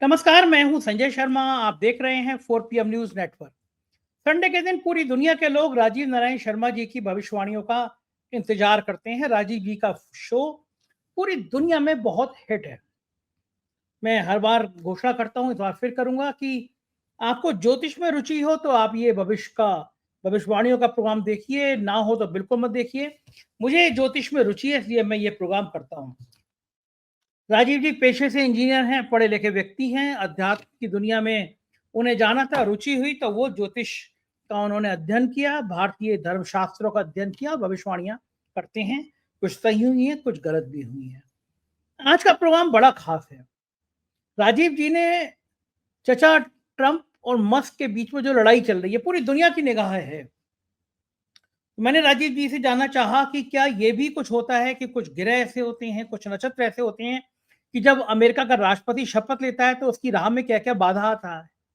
नमस्कार, मैं हूं संजय शर्मा। आप देख रहे हैं 4 PM न्यूज नेटवर्क। संडे के दिन पूरी दुनिया के लोग राजीव नारायण शर्मा जी की भविष्यवाणियों का इंतजार करते हैं। राजीव जी का शो पूरी दुनिया में बहुत हिट है। मैं हर बार घोषणा करता हूं, इस बार फिर करूंगा कि आपको ज्योतिष में रुचि हो तो आप ये भविष्यवाणियों का प्रोग्राम देखिए, ना हो तो बिल्कुल मत देखिए। मुझे ज्योतिष में रुचि है, इसलिए मैं ये प्रोग्राम करता हूँ। राजीव जी पेशे से इंजीनियर हैं, पढ़े लिखे व्यक्ति हैं। अध्यात्म की दुनिया में उन्हें जाना था, रुचि हुई तो वो ज्योतिष का उन्होंने अध्ययन किया, भारतीय धर्मशास्त्रों का अध्ययन किया, भविष्यवाणियां करते हैं। कुछ सही हुई हैं, कुछ गलत भी हुई हैं। आज का प्रोग्राम बड़ा खास है। राजीव जी ने चचा ट्रंप और मस्क के बीच में जो लड़ाई चल रही है, पूरी दुनिया की निगाह है। मैंने राजीव जी से जानना चाहा कि क्या ये भी कुछ होता है कि कुछ ग्रह ऐसे होते हैं, कुछ नक्षत्र ऐसे होते हैं कि जब अमेरिका का राष्ट्रपति शपथ लेता है तो उसकी राह में क्या क्या बाधा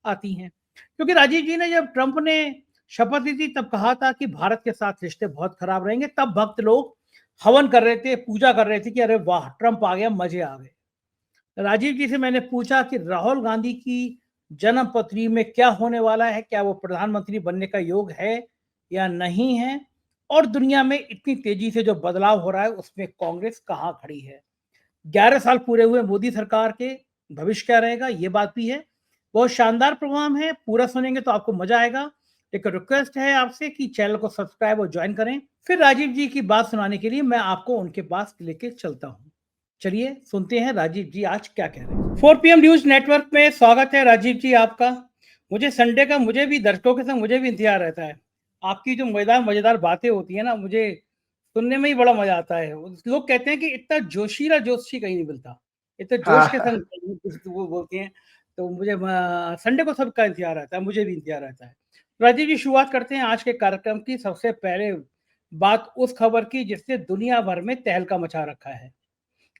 आती हैं। क्योंकि राजीव जी ने जब ट्रंप ने शपथ ली थी तब कहा था कि भारत के साथ रिश्ते बहुत खराब रहेंगे। तब भक्त लोग हवन कर रहे थे, पूजा कर रहे थे कि अरे वाह, ट्रंप आ गया, मजे आ गए। राजीव जी से मैंने पूछा कि राहुल गांधी की जन्म पत्री में क्या होने वाला है, क्या वो प्रधानमंत्री बनने का योग है या नहीं है, और दुनिया में इतनी तेजी से जो बदलाव हो रहा है उसमें कांग्रेस कहाँ खड़ी है। 11 साल पूरे हुए मोदी सरकार के, भविष्य क्या रहेगा, ये बात भी है। बहुत शानदार प्रोग्राम है, पूरा सुनेंगे तो आपको मजा आएगा। एक रिक्वेस्ट है आपसे कि चैनल को सब्सक्राइब और ज्वाइन करें। फिर राजीव जी की बात सुनाने के लिए मैं आपको उनके पास लेके चलता हूँ। चलिए सुनते हैं राजीव जी आज क्या कह रहे हैं। 4 PM न्यूज नेटवर्क में स्वागत है राजीव जी आपका। मुझे संडे का, मुझे भी दर्शकों के संग मुझे भी इंतजार रहता है। आपकी जो मजेदार मजेदार बातें होती है ना, मुझे सुनने में ही बड़ा मजा आता है। लोग कहते हैं कि इतना जोशीला जोशी कहीं नहीं मिलता, इतने जोश के हाँ। संग वो बोलते हैं। तो मुझे संडे को सबका इंतजार रहता है, मुझे भी इंतजार रहता है। राजीव जी, शुरुआत करते हैं आज के कार्यक्रम की। सबसे पहले बात उस खबर की जिसने दुनिया भर में तहलका मचा रखा है।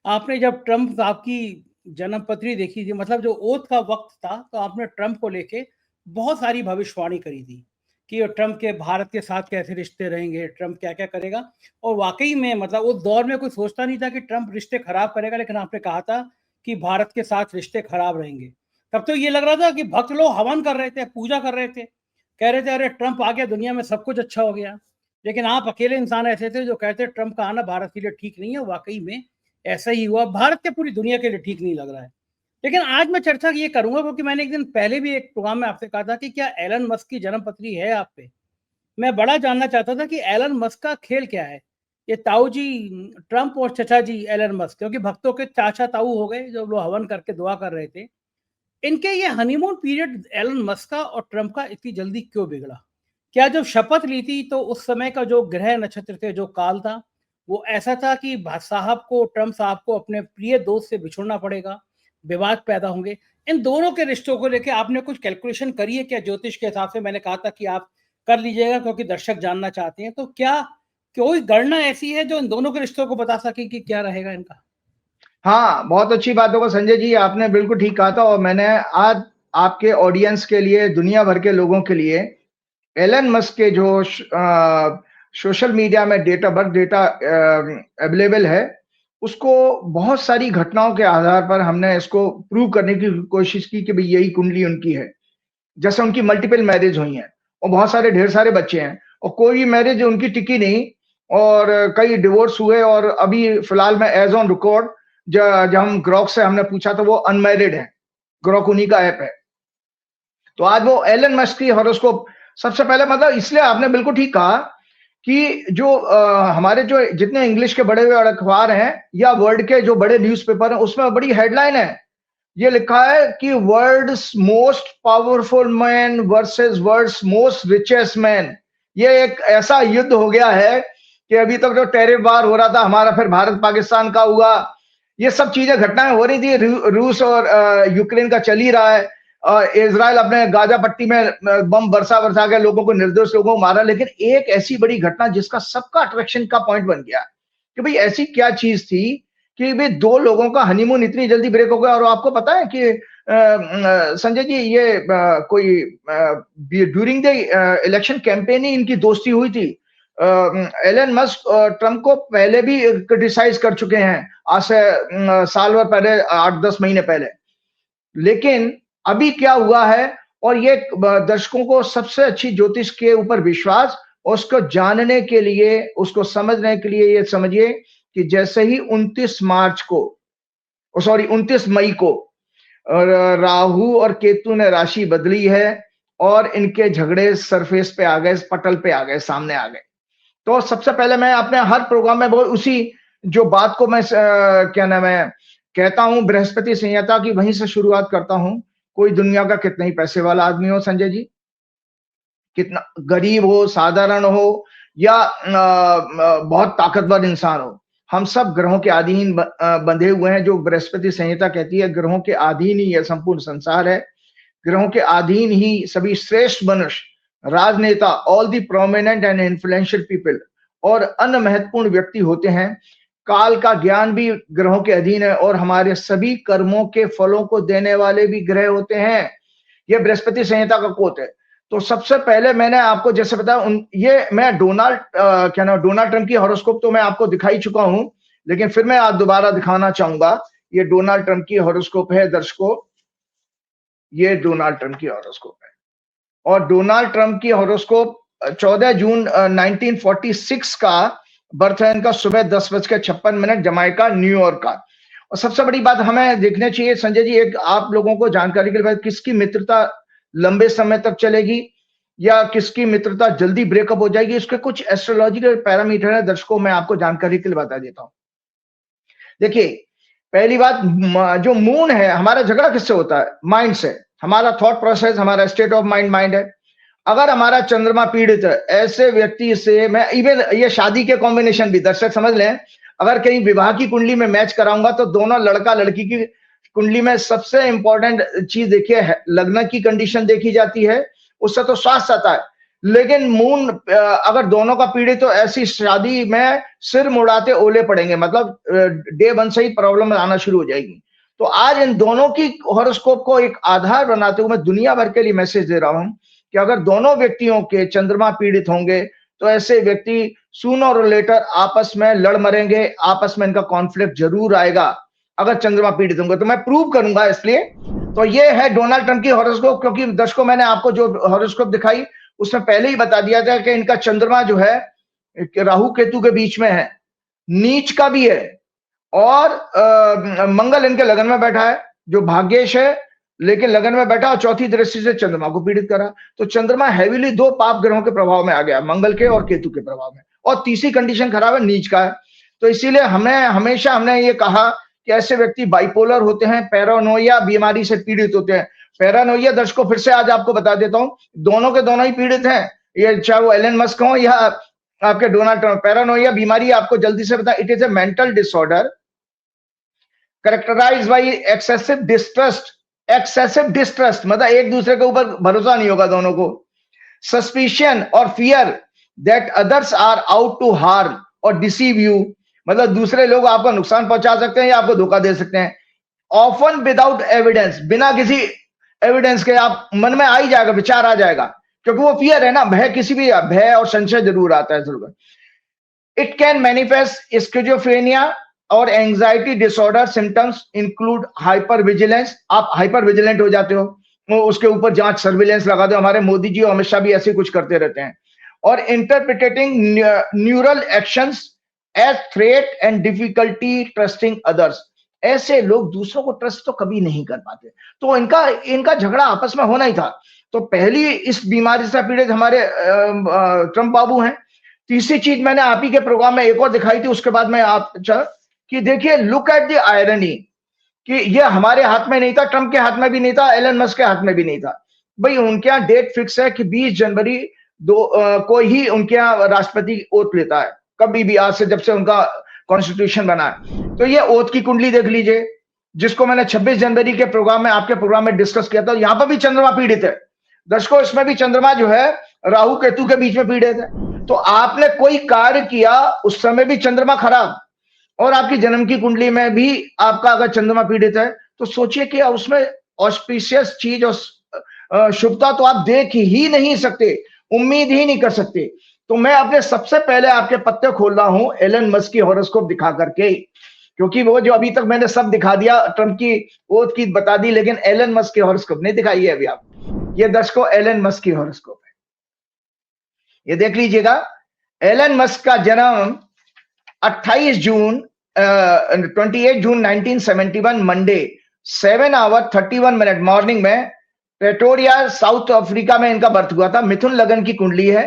आपने जब ट्रंप साहब की जन्मपत्री देखी थी, मतलब जो ओथ का वक्त था, तो आपने ट्रंप को लेके बहुत सारी भविष्यवाणी करी थी कि ट्रंप के भारत के साथ कैसे रिश्ते रहेंगे, ट्रंप क्या क्या करेगा। और वाकई में मतलब उस दौर में कोई सोचता नहीं था कि ट्रंप रिश्ते खराब करेगा, लेकिन आपने कहा था कि भारत के साथ रिश्ते खराब रहेंगे। तब तो ये लग रहा था कि भक्त लोग हवन कर रहे थे, पूजा कर रहे थे, कह रहे थे अरे ट्रंप आ गया, दुनिया में सब कुछ अच्छा हो गया। लेकिन आप अकेले इंसान ऐसे थे जो कहते ट्रंप का आना भारत के लिए ठीक नहीं है। वाकई में ऐसा ही हुआ, भारत के पूरी दुनिया के लिए ठीक नहीं लग रहा है। लेकिन आज मैं चर्चा ये करूंगा क्योंकि मैंने एक दिन पहले भी एक प्रोग्राम में आपसे कहा था कि क्या एलन मस्क की जन्मपत्री है आप पे। मैं बड़ा जानना चाहता था कि एलन मस्क का खेल क्या है। ये ताऊ जी ट्रंप और चचा जी एलन मस्क, क्योंकि भक्तों के चाचा ताऊ हो गए जो लोग हवन करके दुआ कर रहे थे, इनके ये हनीमून पीरियड एलन मस्क का और ट्रंप का इतनी जल्दी क्यों बिगड़ा। क्या जब शपथ ली थी तो उस समय का जो ग्रह नक्षत्र थे, जो काल था, वो ऐसा था कि साहब को, ट्रंप साहब को अपने प्रिय दोस्त से बिछुड़ना पड़ेगा, विवाद पैदा होंगे। इन दोनों के रिश्तों को लेकर आपने कुछ कैलकुलेशन करी है क्या ज्योतिष के हिसाब से? मैंने कहा था कि आप कर लीजिएगा क्योंकि दर्शक जानना चाहते हैं। तो क्या कोई गणना ऐसी है जो इन दोनों के रिश्तों को बता सके कि क्या रहेगा इनका? हाँ, बहुत अच्छी बात होगा संजय जी, आपने बिल्कुल ठीक कहा था। और मैंने आज आपके ऑडियंस के लिए, दुनिया भर के लोगों के लिए एलन मस्क के जो सोशल मीडिया में date of birth data available है, उसको बहुत सारी घटनाओं के आधार पर हमने इसको प्रूव करने की कोशिश की कि भाई यही कुंडली उनकी है। जैसे उनकी मल्टीपल मैरिज हुई हैं और बहुत सारे ढेर सारे बच्चे हैं और कोई मैरिज उनकी टिकी नहीं और कई डिवोर्स हुए। और अभी फिलहाल में एज ऑन रिकॉर्ड जब हम ग्रॉक से हमने पूछा तो वो अनमैरिड है। ग्रॉक उन्हीं का ऐप है। तो आज वो एलन मस्क की हॉरोस्कोप सबसे पहले, मतलब इसलिए आपने बिल्कुल ठीक कहा कि जो हमारे जो जितने इंग्लिश के बड़े बड़े अखबार हैं या वर्ल्ड के जो बड़े न्यूज़पेपर हैं, उसमें बड़ी हेडलाइन है, ये लिखा है कि world's most powerful man versus world's most richest man. ये एक ऐसा युद्ध हो गया है कि अभी तक जो टैरिफ वार हो रहा था हमारा, फिर भारत पाकिस्तान का हुआ, ये सब चीजें घटनाएं हो रही थी। रूस और यूक्रेन का चल ही रहा है। इजराइल अपने गाजा पट्टी में बम बरसा बरसा के लोगों को, निर्दोष लोगों को मारा। लेकिन एक ऐसी बड़ी घटना जिसका सबका अट्रैक्शन का पॉइंट बन गया कि भाई ऐसी क्या चीज थी कि भाई दो लोगों का हनीमून इतनी जल्दी ब्रेक हो गया। और आपको पता है कि संजय जी, ये कोई ड्यूरिंग द इलेक्शन कैंपेन ही इनकी दोस्ती हुई थी। एलन मस्क ट्रंप को पहले भी क्रिटिसाइज कर चुके हैं, आज से साल भर पहले, 8-10 महीने पहले। लेकिन अभी क्या हुआ है, और ये दर्शकों को सबसे अच्छी ज्योतिष के ऊपर विश्वास, उसको जानने के लिए, उसको समझने के लिए ये समझिए कि जैसे ही 29 मार्च को, सॉरी 29 मई को राहु और केतु ने राशि बदली है और इनके झगड़े सरफेस पे आ गए, पटल पे आ गए, सामने आ गए। तो सबसे पहले मैं अपने हर प्रोग्राम में वो उसी जो बात को मैं क्या नाम है कहता हूं, बृहस्पति संहिता की, वहीं से शुरुआत करता हूं। कोई दुनिया का कितना ही पैसे वाला आदमी हो संजय जी, कितना गरीब हो, साधारण हो, या बहुत ताकतवर इंसान हो, हम सब ग्रहों के अधीन बंधे हुए हैं। जो बृहस्पति संहिता कहती है ग्रहों के अधीन ही यह संपूर्ण संसार है, ग्रहों के अधीन ही सभी श्रेष्ठ मनुष्य, राजनेता, all the prominent and influential people और अन्य महत्वपूर्ण व्यक्ति होते हैं। काल का ज्ञान भी ग्रहों के अधीन है और हमारे सभी कर्मों के फलों को देने वाले भी ग्रह होते हैं। यह बृहस्पति संहिता का कोट है। तो सबसे पहले मैंने आपको जैसे बताया, ये मैं डोनाल्ड ट्रंप की हॉरोस्कोप तो मैं आपको दिखाई चुका हूं, लेकिन फिर मैं आज दोबारा दिखाना चाहूंगा। ये डोनाल्ड ट्रंप की हॉरोस्कोप है दर्शकों, ये डोनाल्ड ट्रंप की हॉरोस्कोप है। और डोनाल्ड ट्रंप की हॉरोस्कोप 14 जून 1946 का बर्थ है इनका, सुबह 10:56 जमाइका, न्यूयॉर्क का। और सबसे बड़ी बात हमें देखना चाहिए संजय जी, एक आप लोगों को जानकारी के लिए, किसकी मित्रता लंबे समय तक चलेगी या किसकी मित्रता जल्दी ब्रेकअप हो जाएगी, इसके कुछ एस्ट्रोलॉजिकल पैरामीटर है दर्शकों, मैं आपको जानकारी के लिए बता देता हूं। देखिए, पहली बात, जो मून है, हमारा झगड़ा किससे होता है? माइंड से। हमारा थॉट प्रोसेस, हमारा स्टेट ऑफ माइंड है। अगर हमारा चंद्रमा पीड़ित है, ऐसे व्यक्ति से मैं इवन ये शादी के कॉम्बिनेशन भी दर्शक समझ लें, अगर कहीं विवाह की कुंडली में मैच कराऊंगा तो दोनों लड़का लड़की की कुंडली में सबसे इंपॉर्टेंट चीज देखिए, लग्न की कंडीशन देखी जाती है, उससे तो स्वास्थ्य आता है। लेकिन मून अगर दोनों का पीड़ित तो ऐसी शादी में सिर मुड़ाते ओले पड़ेंगे, मतलब डे 1 से ही प्रॉब्लम आना शुरू हो जाएगी। तो आज इन दोनों की हॉरोस्कोप को एक आधार बनाते हुए मैं दुनिया भर के लिए मैसेज दे रहा हूं कि अगर दोनों व्यक्तियों के चंद्रमा पीड़ित होंगे तो ऐसे व्यक्ति सूनर और लेटर आपस में लड़ मरेंगे, आपस में इनका कॉन्फ्लिक्ट जरूर आएगा अगर चंद्रमा पीड़ित होंगे। तो मैं प्रूव करूंगा इसलिए। तो ये है डोनाल्ड ट्रंप की हॉरोस्कोप, क्योंकि दर्शकों मैंने आपको जो हॉरोस्कोप दिखाई उसमें पहले ही बता दिया था कि इनका चंद्रमा जो है राहु केतु के बीच में है, नीच का भी है, और मंगल इनके लगन में बैठा है जो भाग्येश है, लेकिन लगन में बैठा और चौथी दृष्टि से चंद्रमा को पीड़ित करा। तो चंद्रमा हैवीली 2 पाप ग्रहों के प्रभाव में आ गया, मंगल के और केतु के प्रभाव में, और तीसरी कंडीशन खराब है, नीच का है। तो इसीलिए हमने ये कहा कि ऐसे व्यक्ति बाइपोलर होते हैं, पैरानोइया बीमारी से पीड़ित होते हैं। पैरानोइया दर्शकों फिर से आज आपको बता देता हूं, दोनों के दोनों ही पीड़ित हैं, ये चाहे वो एलन मस्क हो या आपके डोनाल्ड ट्रंप। पैरानोइया बीमारी आपको जल्दी से बता, it is a mental disorder characterised by excessive distrust, मतलब एक दूसरे के ऊपर भरोसा नहीं होगा दोनों को, सस्पिशन और fear that others are out to harm और डिसीव यू, मतलब दूसरे लोग आपको नुकसान पहुंचा सकते हैं या आपको धोखा दे सकते हैं। ऑफन विदाउट एविडेंस, बिना किसी एविडेंस के आप मन में आ ही जाएगा, विचार आ जाएगा, क्योंकि वो फियर है ना, भय, किसी भी भय और संशय जरूर आता है जरूर। इट कैन मैनिफेस्ट स्किज़ोफ्रेनिया और anxiety disorder, symptoms include hyper vigilance, आप हाइपर विजिलेंट हो जाते हो, उसके ऊपर जांच सर्विलेंस लगा दो, हमारे मोदी जी और अमित शाह भी ऐसे कुछ करते रहते हैं। और interpreting neural actions as threat and difficulty trusting others, ऐसे लोग दूसरों को ट्रस्ट तो कभी नहीं कर पाते। तो इनका झगड़ा आपस में होना ही था। तो पहली इस बीमारी से पीड़ित हमारे ट्रंप बाबू हैं। तीसरी चीज मैंने आप ही के प्रोग्राम में एक और दिखाई थी, उसके बाद मैं आप कि देखिए, लुक एट द आयरनी, कि ये हमारे हाथ में नहीं था, ट्रंप के हाथ में भी नहीं था, एलन मस्क के हाथ में भी नहीं था। भाई उनके यहाँ डेट फिक्स है कि 20 जनवरी को ही उनके यहाँ राष्ट्रपति ओथ लेता है, कभी भी, आज से जब से उनका कॉन्स्टिट्यूशन बना है। तो ये ओथ की कुंडली देख लीजिए, जिसको मैंने 26 जनवरी के प्रोग्राम में, आपके प्रोग्राम में डिस्कस किया था। यहाँ पर भी चंद्रमा पीड़ित है दर्शकों, इसमें भी चंद्रमा जो है राहु केतु के बीच में पीड़ित है। तो आपने कोई कार्य किया उस समय भी चंद्रमा खराब, और आपकी जन्म की कुंडली में भी आपका अगर चंद्रमा पीड़ित है तो सोचिए कि उसमें ऑस्पिशियस चीज और शुभता तो आप देख ही नहीं सकते, उम्मीद ही नहीं कर सकते। तो मैं अपने सबसे पहले आपके पत्ते खोल रहा हूं एलन मस्क की हॉरोस्कोप दिखा करके, क्योंकि वो जो अभी तक मैंने सब दिखा दिया, ट्रम्प की ओथ की बता दी, लेकिन एलन मस्क की हॉरोस्कोप नहीं दिखाई है अभी आप। ये दर्शकों एलन मस्क की हॉरोस्कोप है, ये देख लीजिएगा। एलन मस्क का जन्म 28 जून 28 जून 1971 मंडे 7:31 मॉर्निंग में प्रेटोरिया साउथ अफ्रीका में इनका बर्थ हुआ था। मिथुन लगन की कुंडली है,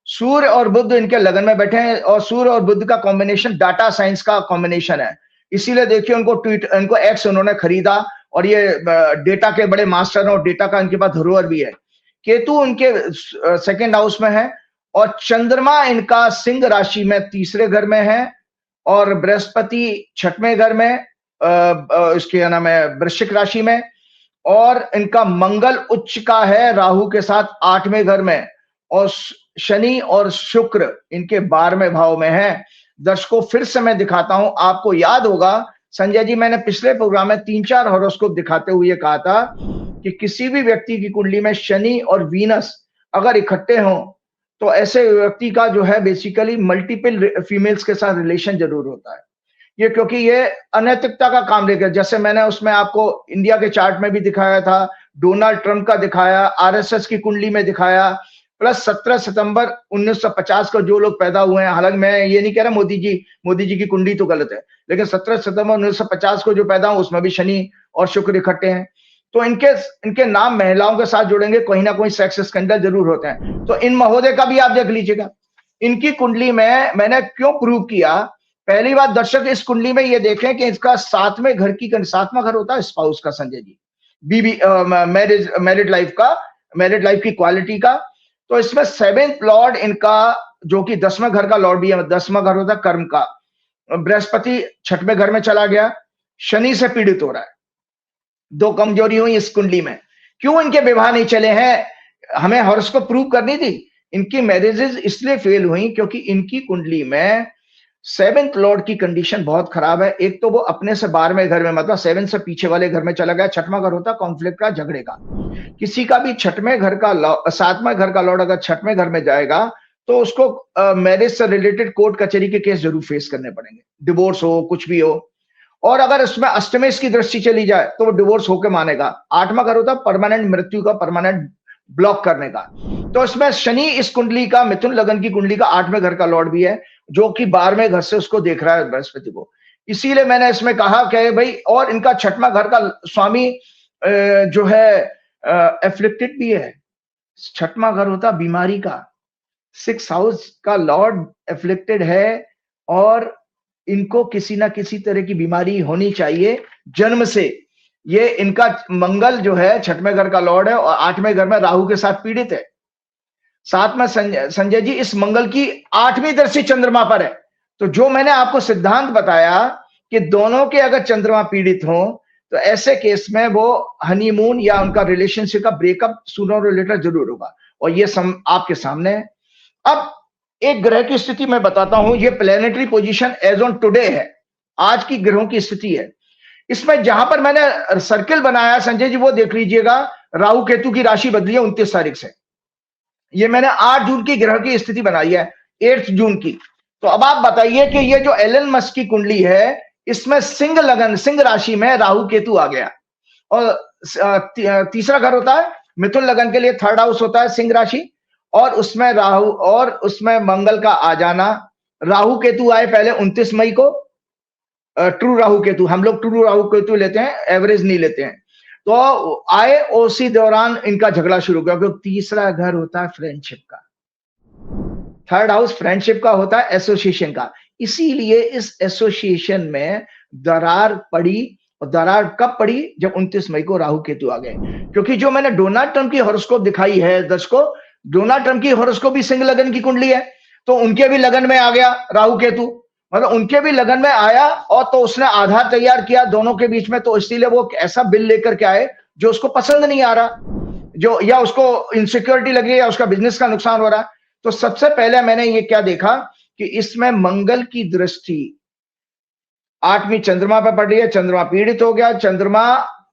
सूर्य और बुध इनके लगन में बैठे हैं, और सूर्य और बुध का कॉम्बिनेशन डाटा साइंस का कॉम्बिनेशन है, इसीलिए देखिए इनको एक्स उन्होंने खरीदा, और ये डेटा के बड़े मास्टर हैं, और डेटा का इनके पास धरोहर भी है। केतु उनके सेकंड हाउस में है, और चंद्रमा इनका सिंह राशि में तीसरे घर में है, और बृहस्पति छठवें घर में, इसके क्या नाम है, वृश्चिक राशि में, और इनका मंगल उच्च का है राहु के साथ 8वें घर में, और शनि और शुक्र इनके 12वें भाव में है। दर्शकों फिर से मैं दिखाता हूं, आपको याद होगा संजय जी, मैंने पिछले प्रोग्राम में 3-4 हॉरोस्कोप दिखाते हुए कहा था कि किसी भी व्यक्ति की कुंडली में शनि और वीनस अगर इकट्ठे हों तो ऐसे व्यक्ति का जो है बेसिकली मल्टीपल फीमेल्स के साथ रिलेशन जरूर होता है। ये क्योंकि ये अनैतिकता का काम लेकर, जैसे मैंने उसमें आपको इंडिया के चार्ट में भी दिखाया था, डोनाल्ड ट्रंप का दिखाया, आरएसएस की कुंडली में दिखाया, प्लस 17 सितंबर 1950 को जो लोग पैदा हुए हैं, हालांकि मैं ये नहीं कह रहा मोदी जी की कुंडली तो गलत है, लेकिन 17 सितंबर 1950 को जो पैदा हुए उसमें भी शनि और शुक्र इकट्ठे हैं, तो इनके नाम महिलाओं के साथ जुड़ेंगे, कहीं ना कहीं सेक्स स्कैंडल जरूर होते हैं। तो इन महोदय का भी आप देख लीजिएगा, इनकी कुंडली में मैंने क्यों प्रूव किया। पहली बात दर्शक इस कुंडली में ये देखें कि इसका 7वें घर होता है स्पाउस का, संजय जी, बीबी मैरिड लाइफ की क्वालिटी का। तो इसमें 7th लॉर्ड इनका जो कि 10वें घर का लॉर्ड भी है, 10वां घर होता है कर्म का, बृहस्पति 6वें घर में चला गया, शनि से पीड़ित हो रहा है। 2 कमजोरी हुई इस कुंडली में। क्यों इनके विवाह नहीं चले हैं, हमें हॉरोस्कोप प्रूव करनी थी। इनकी मैरिजेस इसलिए फेल हुई क्योंकि इनकी कुंडली में 7th लॉर्ड की कंडीशन बहुत खराब है। एक तो वो अपने से 12वें घर में, मतलब 7 से पीछे वाले घर में चला गया। 6वां घर होता है कॉन्फ्लिक्ट का, झगड़े का। किसी का भी 7वें घर का लॉर्ड अगर 6वें घर में जाएगा तो उसको मैरिज से रिलेटेड कोर्ट कचहरी के केस जरूर फेस करने पड़ेंगे, डिवोर्स हो, कुछ भी हो। और अगर उसमें अष्टमेश की दृष्टि चली जाए तो वो डिवोर्स होकर मानेगा। 8वां घर होता है परमानेंट मृत्यु का, परमानेंट ब्लॉक करने का। तो इसमें शनि इस कुंडली का, मिथुन लगन की कुंडली का 8वें घर का लॉर्ड भी है, जो कि 12वें घर से उसको देख रहा है बृहस्पति को। इसीलिए मैंने इसमें कहा कि भाई, और इनका 6वां घर का स्वामी जो है एफ्लिक्टेड भी है। 6वां घर होता बीमारी का, 6th हाउस का लॉर्ड एफ्लिक्टेड है, और इनको किसी ना किसी तरह की बीमारी होनी चाहिए जन्म से। ये इनका मंगल जो है 6वें घर का लॉर्ड है, और 8वें घर में राहु के साथ पीड़ित है। साथ में संजय जी इस मंगल की 8वीं दृष्टि चंद्रमा पर है। तो जो मैंने आपको सिद्धांत बताया कि दोनों के अगर चंद्रमा पीड़ित हो तो ऐसे केस में वो हनीमून या उनका रिलेशनशिप का ब्रेकअप सूनर और लेटर जरूर होगा, और ये आपके सामने है। अब एक ग्रह की स्थिति मैं बताता हूं, ये planetary position as on today है, आज की ग्रहों की स्थिति है। इसमें जहां पर मैंने सर्किल बनाया संजय जी, वो देख लीजिएगा, राहु केतु की राशि बदली है 29 तारीख से। ये मैंने 8 जून की ग्रह की स्थिति बनाई है, 8 जून की। तो अब आप बताइए कि ये जो एलन मस्क की कुंडली है, इसमें सिंह राशि में राहु केतु आ गया, और तीसरा घर होता है मिथुन लगन के लिए 3rd हाउस होता है सिंह राशि, और उसमें राहु और उसमें मंगल का आ जाना। राहु केतु आए पहले 29 मई को, ट्रू राहु केतु, हम लोग ट्रू राहु केतु लेते हैं, एवरेज नहीं लेते हैं। तो आए, उसी दौरान इनका झगड़ा शुरू हो गया, क्योंकि तीसरा घर होता है फ्रेंडशिप का, 3rd हाउस फ्रेंडशिप का होता है, एसोसिएशन का। इसीलिए इस एसोसिएशन में दरार पड़ी, और दरार कब पड़ी, जब 29 मई को राहु केतु आ गए। क्योंकि जो मैंने डोनाल्ड ट्रंप की हॉरोस्कोप दिखाई है दर्शकों, डोनाल्ड ट्रंप की हॉरोस्कोप भी सिंह लगन की कुंडली है, तो उनके भी लगन में आ गया राहु केतु, मतलब उनके भी लगन में आया, और तो उसने आधार तैयार किया दोनों के बीच में। तो इसीलिए वो ऐसा बिल लेकर के आए जो उसको पसंद नहीं आ रहा, जो या उसको इनसिक्योरिटी लगी, या उसका बिजनेस का नुकसान हो रहा। तो सबसे पहले मैंने ये क्या देखा कि इसमें मंगल की दृष्टि 8वीं चंद्रमा पर पड़ रही है, चंद्रमा पीड़ित हो गया। चंद्रमा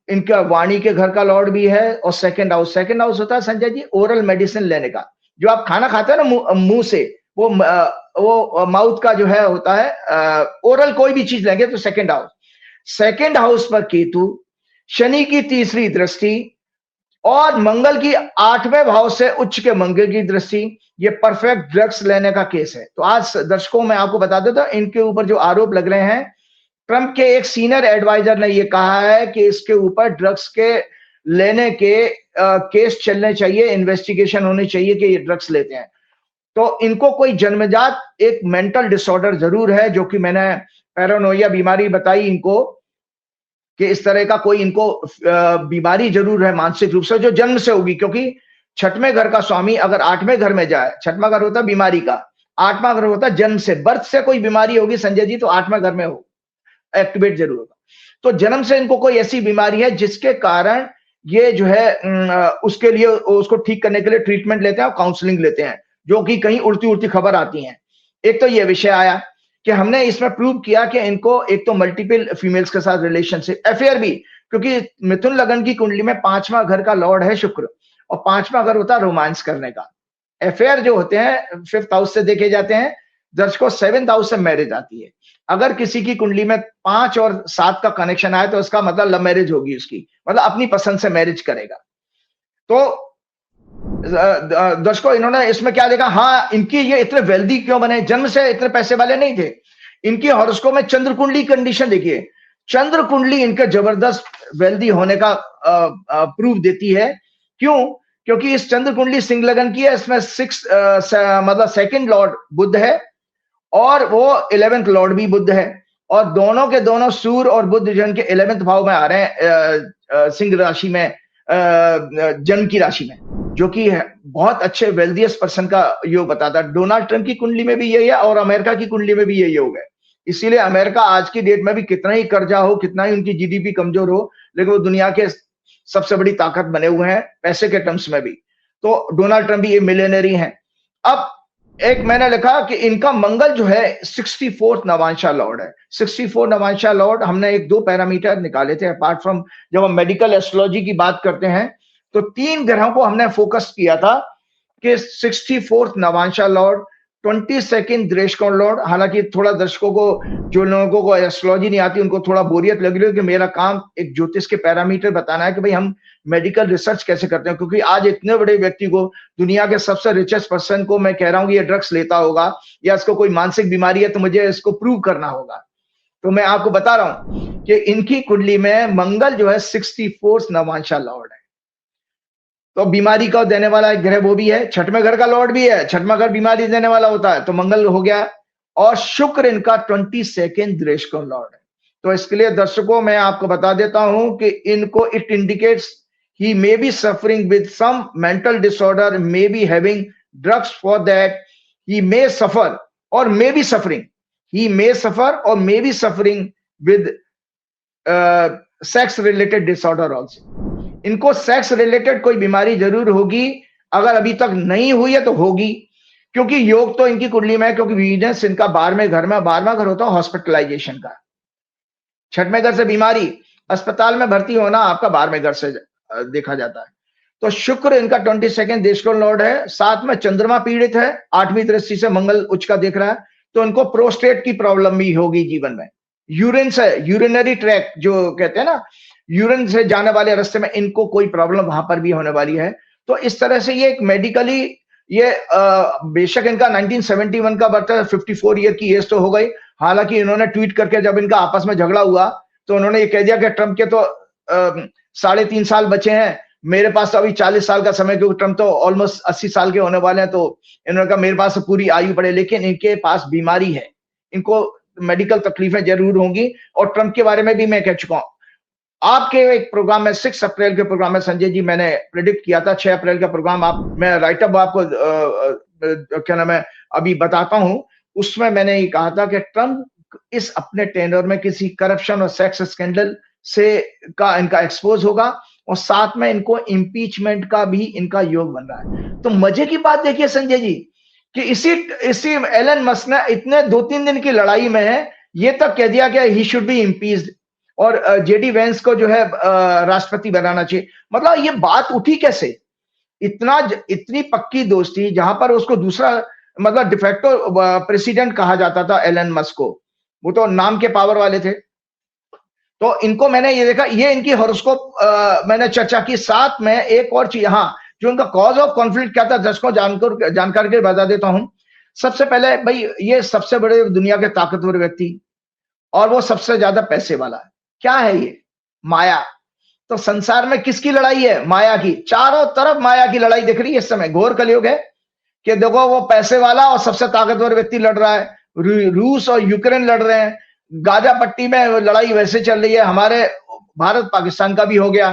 इनका वाणी के घर का लॉर्ड भी है, और सेकंड हाउस होता है संजय जी ओरल मेडिसिन लेने का, जो आप खाना खाते हैं ना मुंह से, वो माउथ का जो है होता है, ओरल कोई भी चीज लेंगे तो सेकंड हाउस पर केतु, शनि की तीसरी दृष्टि और मंगल की 8वें भाव से उच्च के मंगल की दृष्टि, ये परफेक्ट ड्रग्स लेने का केस है। तो आज दर्शकों मैं आपको बता देता हूं, इनके ऊपर जो आरोप लग रहे हैं, ट्रंप के एक सीनियर एडवाइजर ने ये कहा है कि इसके ऊपर ड्रग्स के लेने के केस चलने चाहिए, इन्वेस्टिगेशन होनी चाहिए कि ये ड्रग्स लेते हैं। तो इनको कोई जन्मजात एक मेंटल डिसऑर्डर जरूर है, जो कि मैंने पैरानोइया बीमारी बताई इनको, कि इस तरह का कोई इनको बीमारी जरूर है मानसिक रूप से, जो जन्म से होगी। क्योंकि छठवें घर का स्वामी अगर 8वें घर में जाए, छठवां घर होता है बीमारी का, 8वां घर होता है जन्म से, बर्थ से कोई बीमारी होगी संजय जी तो 8वें घर में हो एक्टिवेट जरूर होगा। तो जन्म से इनको कोई ऐसी बीमारी है जिसके कारण ये जो है उसके लिए, उसको ठीक करने के लिए ट्रीटमेंट लेते हैं और काउंसलिंग लेते हैं, जो कि कहीं उल्टी उल्टी खबर आती है। एक तो ये विषय आया कि हमने इसमें प्रूव किया कि इनको एक तो मल्टीपल फीमेल्स के साथ रिलेशनशिप, अफेयर भी, क्योंकि मिथुन लगन की कुंडली में 5वां घर का लॉर्ड है शुक्र, और 5वां घर होता है रोमांस करने का। अफेयर जो होते हैं 5th हाउस से देखे जाते हैं दर्शकों, 7th हाउस से मैरिज आती है। अगर किसी की कुंडली में 5 और 7 का कनेक्शन आए तो उसका मतलब लव मैरिज होगी उसकी, मतलब अपनी पसंद से मैरिज करेगा। तो दर्शकों इन्होंने इसमें क्या देखा, हाँ इनकी ये इतने वेल्दी क्यों बने, जन्म से इतने पैसे वाले नहीं थे। इनकी हॉरोस्कोप में चंद्र कुंडली कंडीशन देखिए, चंद्र कुंडली इनके जबरदस्त वेल्दी होने का प्रूफ देती है। क्यों? क्योंकि इस चंद्र कुंडली सिंह लगन की है, इसमें 6 मतलब 2nd लॉर्ड बुध है और वो 11th लॉर्ड भी बुध है, और दोनों के दोनों सूर्य और बुध जन के 11th भाव में आ रहे हैं सिंह राशि में, जन्म की राशि में, जो कि बहुत अच्छे वेल्दियस्ट पर्सन का योग बताता है। डोनाल्ड ट्रंप की कुंडली में भी यही है और अमेरिका की कुंडली में भी यही योग है। इसीलिए अमेरिका आज की डेट में भी कितना ही कर्जा हो, कितना ही उनकी जीडीपी कमजोर हो, लेकिन वो दुनिया के सबसे बड़ी ताकत बने हुए हैं पैसे के टर्म्स में भी। तो डोनाल्ड ट्रंप भी ये मिलियनरी हैं। अब एक मैंने लिखा कि इनका मंगल जो है 64th नवांशा लॉर्ड है। 64 नवांशा लॉर्ड, हमने 1-2 पैरामीटर निकाले थे अपार्ट फ्रॉम, जब हम मेडिकल एस्ट्रोलॉजी की बात करते हैं तो 3 ग्रहों को हमने फोकस किया था कि 64th नवांशा लॉर्ड, 22nd दृष्टिकोण लॉर्ड। हालांकि थोड़ा दर्शकों को, जो लोगों को एस्ट्रोलॉजी नहीं आती, उनको थोड़ा बोरियत लग रही है कि मेरा काम एक ज्योतिष के पैरामीटर बताना है कि भाई हम मेडिकल रिसर्च कैसे करते हैं, क्योंकि आज इतने बड़े व्यक्ति को, दुनिया के सबसे रिचेस्ट पर्सन को मैं कह रहा हूं कि ये ड्रग्स लेता होगा या इसको कोई मानसिक बीमारी है, तो मुझे इसको प्रूव करना होगा। तो मैं आपको बता रहा हूं कि इनकी कुंडली में मंगल जो है 64th नवांशा लॉर्ड है। तो बीमारी का देने वाला एक ग्रह वो भी है, 6वें घर का लॉर्ड भी है, 6वां घर बीमारी देने वाला होता है, तो मंगल हो गया। और शुक्र इनका 22nd दृष्टिकोण लॉर्ड है। तो इसके लिए दर्शकों मैं आपको बता देता हूं कि इनको it indicates he may be suffering with some mental disorder, may be having drugs for that, he may suffer or may be suffering, he may suffer or may be suffering with sex related disorder also. इनको sex related कोई बीमारी जरूर होगी, अगर अभी तक नहीं हुई है तो होगी, क्योंकि योग तो इनकी कुंडली में है, क्योंकि वीनस इनका 12वें घर में, 12वां घर होता है हॉस्पिटलाइजेशन का। 6वें घर से बीमारी, अस्पताल में भर्ती होना आपका 12वें घर से देखा जाता है। तो शुक्र इनका 22nd दृष्टिकोण लॉर्ड है, साथ में चंद्रमा पीड़ित है, 8वीं दृष्टि से मंगल उच्च का देख रहा है, तो इनको प्रोस्टेट की प्रॉब्लम भी होगी जीवन में। यूरिन से, यूरिनरी ट्रैक जो कहते हैं ना, यूरिन से जाने वाले रास्ते में इनको कोई प्रॉब्लम वहां पर भी होने वाली है। तो इस तरह से ये एक मेडिकली, ये बेशक इनका 1971 का बर्थ है, 54 ईयर की एज तो हो गई। हालांकि इन्होंने ट्वीट करके जब इनका आपस में झगड़ा हुआ तो उन्होंने ये कह दिया कि ट्रंप के तो 3.5 साल बचे हैं, मेरे पास तो अभी 40 साल का समय, क्योंकि ट्रंप तो ऑलमोस्ट 80 साल के होने वाले हैं। तो इन्होंने कहा मेरे पास तो पूरी आयु पड़े, लेकिन इनके पास बीमारी है, इनको मेडिकल तकलीफें जरूर होंगी। और ट्रंप के बारे में भी मैं कह चुका हूं आपके एक प्रोग्राम में, 6 अप्रैल के प्रोग्राम में संजय जी मैंने प्रेडिक्ट किया था। 6 अप्रैल का प्रोग्राम मैं राइटअप आपको क्या नाम है अभी बताता हूं। उसमें मैंने ये कहा था कि ट्रंप इस अपने टेन्योर में किसी करप्शन और सेक्स स्कैंडल से का इनका एक्सपोज होगा, और साथ में इनको इम्पीचमेंट का भी इनका योग बन रहा है। तो मजे की बात देखिए संजय जी कि इसी एलन मस्क ने इतने 2-3 दिन की लड़ाई में है ये तक कह दिया कि ही शुड बी इम्पीच्ड, और जेडी वेंस को जो है राष्ट्रपति बनाना चाहिए। मतलब ये बात उठी कैसे? इतनी पक्की दोस्ती, जहां पर उसको दूसरा मतलब डिफेक्टो प्रेसिडेंट कहा जाता था एलन मस्क को, वो तो नाम के पावर वाले थे। तो इनको मैंने ये देखा, ये इनकी हॉरोस्कोप मैंने चर्चा की। साथ में एक और चीज, हाँ, जो उनका कॉज ऑफ कॉन्फ्लिक्ट क्या था, दर्शकों जानकार के बता देता हूं। सबसे पहले भाई, ये सबसे बड़े दुनिया के ताकतवर व्यक्ति और वो सबसे ज्यादा पैसे वाला है। क्या है ये? माया। तो संसार में किसकी लड़ाई है? माया की। चारों तरफ माया की लड़ाई दिख रही है इस समय। घोर कलयुग है कि देखो, वो पैसे वाला और सबसे ताकतवर व्यक्ति लड़ रहा है। रूस और यूक्रेन लड़ रहे हैं। गाजा पट्टी में लड़ाई वैसे चल रही है। हमारे भारत पाकिस्तान का भी हो गया।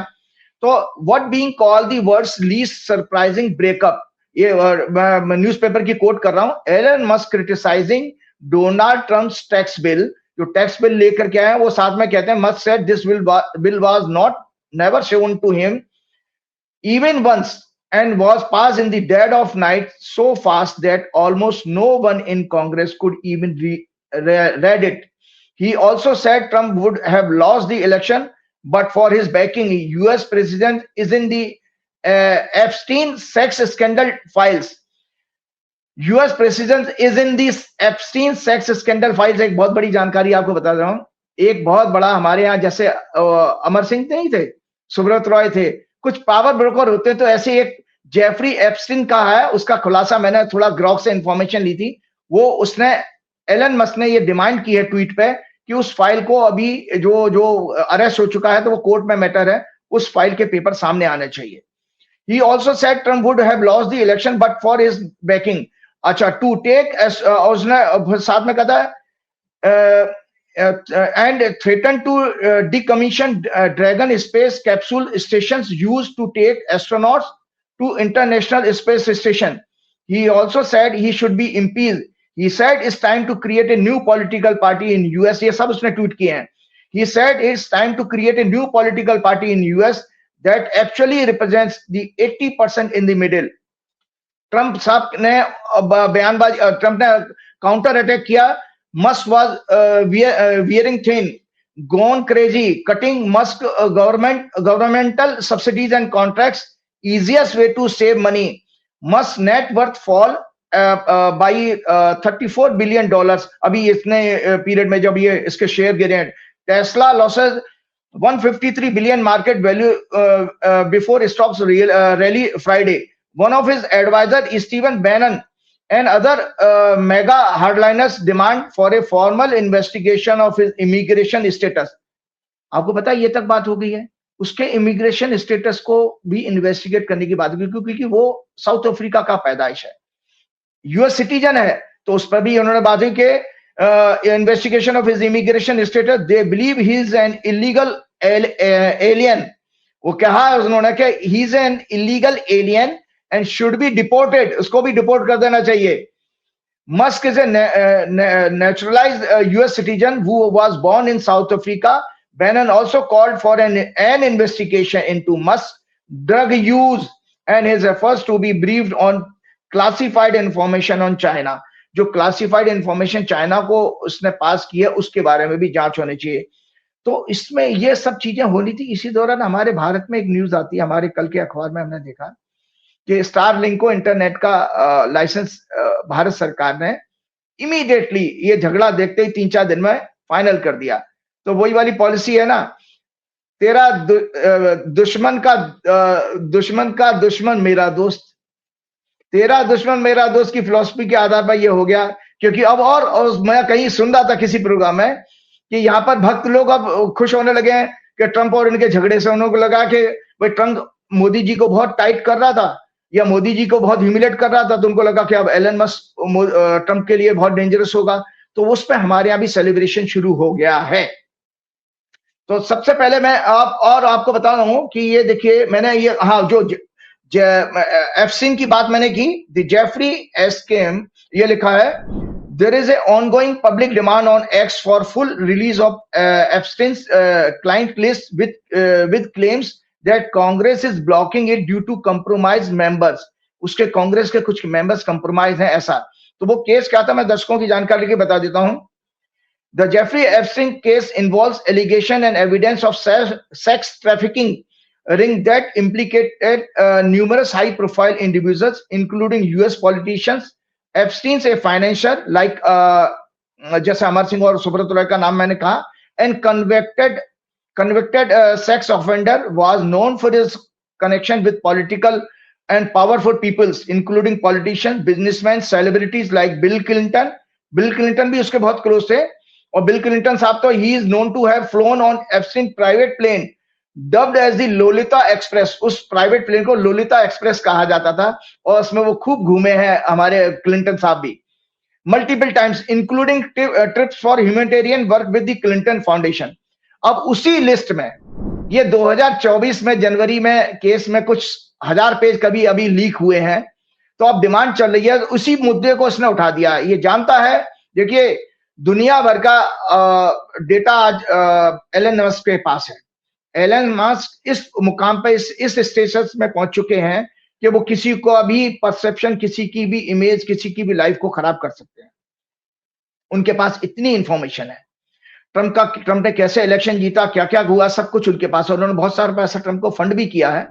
तो what being called the world's least surprising breakup, ये मैं न्यूज़पेपर की कोट कर रहा हूं। Elon Musk criticising Donald Trump's tax bill, जो टैक्स बिल लेकर के आए, वो साथ में कहते हैं Musk said this bill was not never shown to him even once and was passed in the dead of night so fast that almost no one in Congress could even read it. He also said Trump would have lost the election, but for his backing, US president is in the Epstein sex scandal files. US president is in this Epstein sex scandal files. एक बहुत बड़ी जानकारी आपको बता रहा हूं। एक बहुत बड़ा, हमारे यहाँ जैसे अमर सिंह नहीं थे, सुब्रत रॉय थे, कुछ पावर ब्रोकर होते हैं, तो ऐसे एक जेफरी एप्स्टीन का है, उसका खुलासा मैंने थोड़ा ग्रॉक से इंफॉर्मेशन ली थी। वो उसने, एलन मस्क ने ये डिमांड की है ट्वीट पे कि उस फाइल को, अभी जो जो अरेस्ट हो चुका है तो वो कोर्ट में मैटर है, उस फाइल के पेपर सामने आने चाहिए। He also said Trump would have lost the election but for his backing. अच्छा, टू टेक, उसने साथ में कहा and threaten to decommission Dragon space capsule stations used to take astronauts to international space station. He also said he should be impeached. He said it's time to create a new political party in US. ये सब उसने tweet किए हैं। He said it's time to create a new political party in US that actually represents the 80% in the middle. Trump साहब ने बयानबाजी, Trump ने counter attack किया। Musk was wearing thin, gone crazy, cutting Musk governmental subsidies and contracts, easiest way to save money. Musk net worth fall by $34 billion अभी इतने period में जब ये इसके शेयर गिरे हैं। Tesla losses 153 billion market value before stocks rally Friday. One of his advisors, Stephen Bannon, and other mega hardliners demand for a formal investigation of his immigration status. आपको पता है ये तक बात हो गई है, उसके इमिग्रेशन स्टेटस को भी इन्वेस्टिगेट करने की बात हुई, क्योंकि वो साउथ अफ्रीका का पैदाइश है, यूएस सिटीजन है, तो उस पर भी उन्होंने बात हुई कि investigation of his immigration status, they believe he is an illegal alien. वो कहा है उन्होंने कि he is an illegal alien and should be deported, उसको भी डिपोर्ट कर देना चाहिए। Musk is a naturalized US citizen who was born in South Africa. Bannon also called for an investigation into Musk's drug use and his efforts to be briefed on classified information on China. जो classified information China को उसने पास किया, उसके बारे में भी जांच होनी चाहिए। तो इसमें ये सब चीजें होनी थी। इसी दौरान हमारे भारत में एक न्यूज आती है, हमारे कल के अखबार में हमने देखा कि स्टारलिंक को इंटरनेट का लाइसेंस भारत सरकार ने इमीडिएटली, ये झगड़ा देखते ही 3-4 दिन में फाइनल कर दिया। तो वही वाली पॉलिसी है ना, तेरा दुश्मन का दुश्मन मेरा दोस्त, तेरा दुश्मन मेरा दोस्त की फिलॉसफी के आधार पर ये हो गया। क्योंकि अब और मैं कहीं सुन रहा था किसी प्रोग्राम में कि यहाँ पर भक्त लोग अब खुश होने लगे हैं कि ट्रंप और इनके झगड़े से उनको लगा कि भाई ट्रंप मोदी जी को बहुत टाइट कर रहा था या मोदी जी को बहुत ह्यूमिलेट कर रहा था, तो उनको लगा कि अब एलन मस्क ट्रंप के लिए बहुत डेंजरस होगा। तो उस पर हमारे यहाँ भी सेलिब्रेशन शुरू हो गया है। तो सबसे पहले मैं आपको बता रहा हूं कि ये देखिए, मैंने ये, हाँ, जो एप्स्टीन की बात मैंने की, द जेफरी एस्किम, ये लिखा है, there is a ongoing public demand on X for full release of Epstein's client list with claims that Congress is blocking it due to compromised members. उसके कांग्रेस के कुछ मेंबर्स कंप्रोमाइज हैं ऐसा। तो वो केस क्या था, मैं दर्शकों की जानकारी के बता देता हूं। The Jeffrey Epstein case involves allegation and evidence of sex trafficking ring that implicated numerous high-profile individuals, including U.S. politicians Epstein a financier like जैसे अमर सिंह और सुब्रत रॉय का नाम मैंने कहा, and convicted sex offender was known for his connection with political and powerful peoples including politicians, businessmen, celebrities like Bill Clinton. Bill Clinton भी उसके बहुत close थे, और बिल क्लिंटन साहब तो he is known to have flown on Epstein private plane dubbed as the Lolita Express. उस private plane को Lolita express कहा जाता था, और उसमें वो खूब घूमे हैं हमारे क्लिंटन साहब भी multiple times, including trips for humanitarian work with the Clinton foundation. अब उसी लिस्ट में ये 2024 में जनवरी में केस में कुछ 1000 पेज कभी अभी लीक हुए हैं, तो अब डिमांड चल रही है, उसी मुद्दे को उसने उठा दिया। ये जानता है, देखिए दुनिया भर का डेटा आज एलन मस्क के पास है। एलन मस्क इस मुकाम पे इस स्टेटस में पहुंच चुके हैं कि वो किसी को अभी परसेप्शन, किसी की भी इमेज, किसी की भी लाइफ को खराब कर सकते हैं। उनके पास इतनी इंफॉर्मेशन है। ट्रंप ने कैसे इलेक्शन जीता, क्या क्या हुआ, सब कुछ उनके पास है। उन्होंने बहुत सारा पैसा ट्रंप को फंड भी किया है।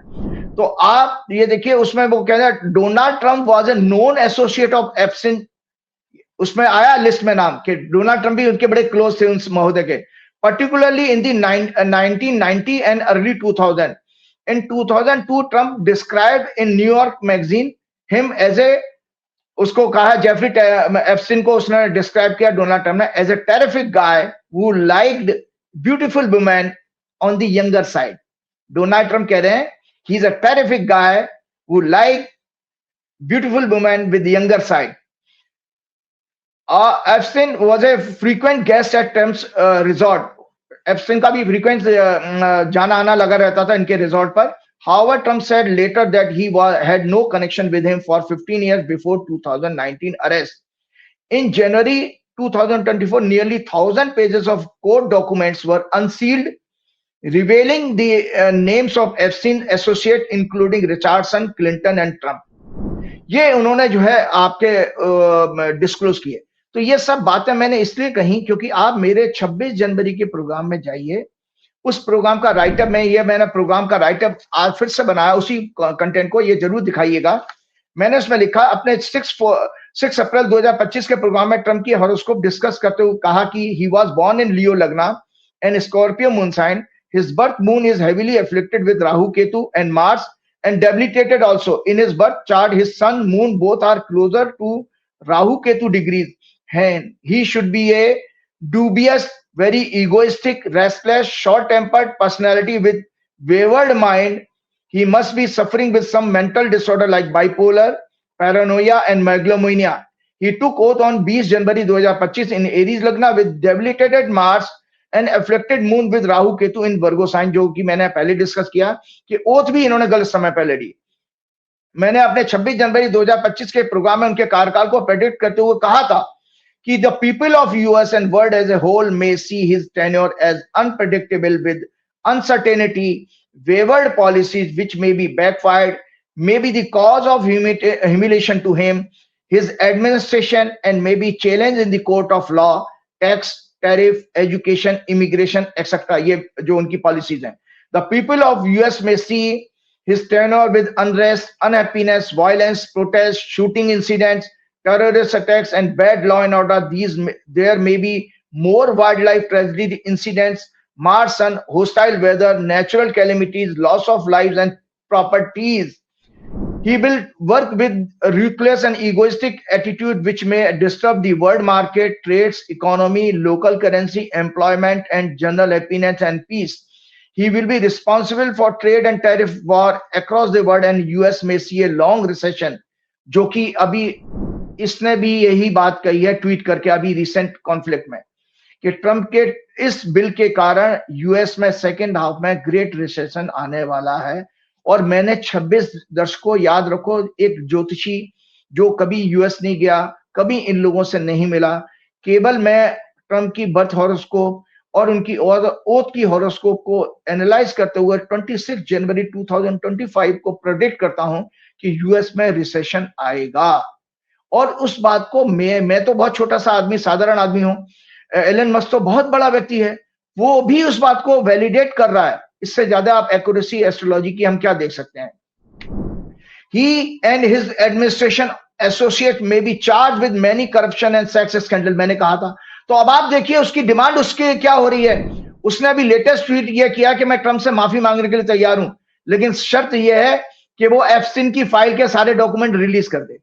तो आप ये देखिए, उसमें वो कह रहे हैं Donald Trump was a known associate of Epstein, उसमें आया लिस्ट में नाम कि डोनाल्ड ट्रंप भी उनके बड़े क्लोज थे उस महोदय के, particularly in the 1990 and early 2000. In 2002, Trump described in New York Magazine him as a, उसको कहा जेफरी एप्स्टीन को उसने डिस्क्राइब किया डोनाल्ड ट्रंप ने as a terrific guy who liked beautiful women on the younger side. Donald Trump कह रहे हैं he is a terrific guy who like beautiful women with younger side. Epstein was a frequent guest at Trump's resort. Epstein का भी frequent जाना आना लगा रहता था इनके resort पर। However, Trump said later that he had no connection with him for 15 years before 2019 arrest. In January 2024, nearly 1,000 pages of court documents were unsealed, revealing the names of Epstein associates, including Richardson, Clinton, and Trump. ये उन्होंने जो है आपके disclose किए। तो ये सब बातें मैंने इसलिए कही क्योंकि आप मेरे 26 जनवरी के प्रोग्राम में जाइए, उस प्रोग्राम का राइटअप मैंने प्रोग्राम का राइटअप आज फिर से बनाया, उसी कंटेंट को ये जरूर दिखाइएगा। मैंने उसमें लिखा अपने 6 अप्रैल 2025 के प्रोग्राम में ट्रंप की हॉरोस्कोप डिस्कस करते हुए कहा कि he was born in Leo lagna and Scorpio moon sign, his birth moon is heavily afflicted with Rahu Ketu and Mars and debilitated also. In his birth chart, his sun, moon both are closer to Rahu Ketu degrees. And he should be a dubious, very egoistic, restless, short-tempered personality with wayward mind. He must be suffering with some mental disorder like bipolar, paranoia, and megalomania. He took oath on 20 January 2025 in Aries Lagna with debilitated Mars and afflicted moon with Rahu Ketu in Virgo sign, जो कि मैंने पहले discuss किया कि oath भी इन्होंने गलत समय पहले ली। मैंने अपने 26 जनवरी 2025 के प्रोग्राम में उनके कार्यकाल को प्रेडिक्ट करते हुए कहा था कि the people of US and world as a whole may see his tenure as unpredictable with uncertainty, wayward policies which may be backfired, may be the cause of humiliation to him, his administration, and may be challenged in the court of law, tax, tariff, education, immigration, etc. ये जो उनकी policies हैं। The people of US may see his tenure with unrest, unhappiness, violence, protests, shooting incidents, terrorist attacks, and bad law and order. There may be more wildlife tragedy incidents, Mars and hostile weather, natural calamities, loss of lives and properties. He will work with a ruthless and egoistic attitude which may disturb the world market, trades, economy, local currency, employment, and general happiness and peace. He will be responsible for trade and tariff war across the world, and US may see a long recession. जो कि अभी इसने भी यही बात कही है tweet करके अभी रिसेंट कॉन्फ्लिक्ट में कि ट्रंप के इस बिल के कारण यूएस में सेकेंड हाफ में ग्रेट रिसेशन आने वाला है। और मैंने 26 दर्शकों याद रखो, एक ज्योतिषी जो कभी यूएस नहीं गया, कभी इन लोगों से नहीं मिला, केवल मैं ट्रंप की बर्थ हॉरोस्कोप और उनकी ओथ की हॉरोस्कोप को एनालाइज करते हुए 26 जनवरी 2025 को प्रेडिक्ट करता हूं कि यूएस में रिसेशन आएगा। और उस बात को मैं तो बहुत छोटा सा आदमी, साधारण आदमी हूं, एलन मस्क तो बहुत बड़ा व्यक्ति है, वो भी उस बात को वैलिडेट कर रहा है। इससे ज्यादा आप एक्यूरेसी एस्ट्रोलॉजी की हम क्या देख सकते हैं। He and his administration associate may be charged with many corruption and sex scandal, मैंने कहा था। तो अब आप देखिए उसकी डिमांड उसके क्या हो रही है। उसने अभी लेटेस्ट ट्वीट ये किया कि मैं ट्रंप से माफी मांगने के लिए तैयार हूं, लेकिन शर्त यह है कि वो एफसिन की फाइल के सारे डॉक्यूमेंट रिलीज कर दे,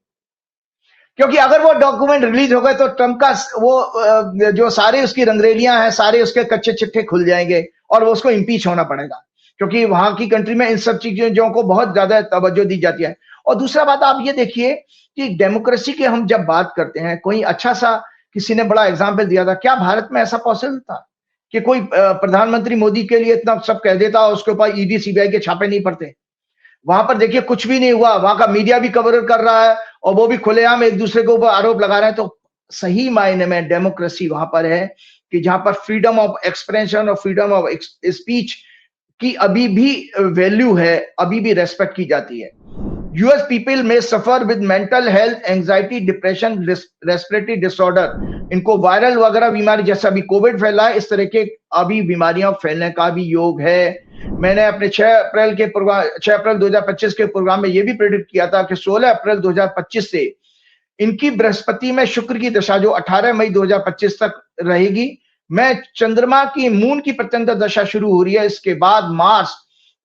क्योंकि अगर वो डॉक्यूमेंट रिलीज हो गए तो ट्रंप का वो जो सारे उसकी रंगरेलियां हैं, सारे उसके कच्चे चिट्ठे खुल जाएंगे और वो उसको इम्पीच होना पड़ेगा, क्योंकि वहां की कंट्री में इन सब चीजों को बहुत ज्यादा तवज्जो दी जाती है। और दूसरा बात आप ये देखिए कि डेमोक्रेसी की हम जब बात करते हैं, कोई अच्छा सा किसी ने बड़ा एग्जाम्पल दिया था, क्या भारत में ऐसा पॉसिबल था कि कोई प्रधानमंत्री मोदी के लिए इतना सब कह देता और उसके ऊपर ईडी सीबीआई के छापे नहीं पड़ते? वहां पर देखिए कुछ भी नहीं हुआ, वहां का मीडिया भी कवर कर रहा है और वो भी खुलेआम एक दूसरे के ऊपर आरोप लगा रहे हैं। तो सही मायने में डेमोक्रेसी वहां पर है कि जहां पर फ्रीडम ऑफ एक्सप्रेशन और फ्रीडम ऑफ स्पीच की अभी भी वैल्यू है, अभी भी रेस्पेक्ट की जाती है। यूएस पीपल में suffer with mental health, anxiety, depression, respiratory disorder. इनको वायरल वगैरह बीमारी जैसा अभी कोविड फैला है, इस तरह के अभी बीमारियां फैलने का भी योग है। मैंने अपने 6 अप्रैल 2025 के प्रोग्राम में यह भी प्रेडिक्ट किया था कि 16 अप्रैल 2025 से इनकी बृहस्पति में शुक्र की दशा जो 18 मई 2025 तक रहेगी, मैं चंद्रमा की मून की प्रत्यंतर दशा शुरू हो रही है, इसके बाद मार्स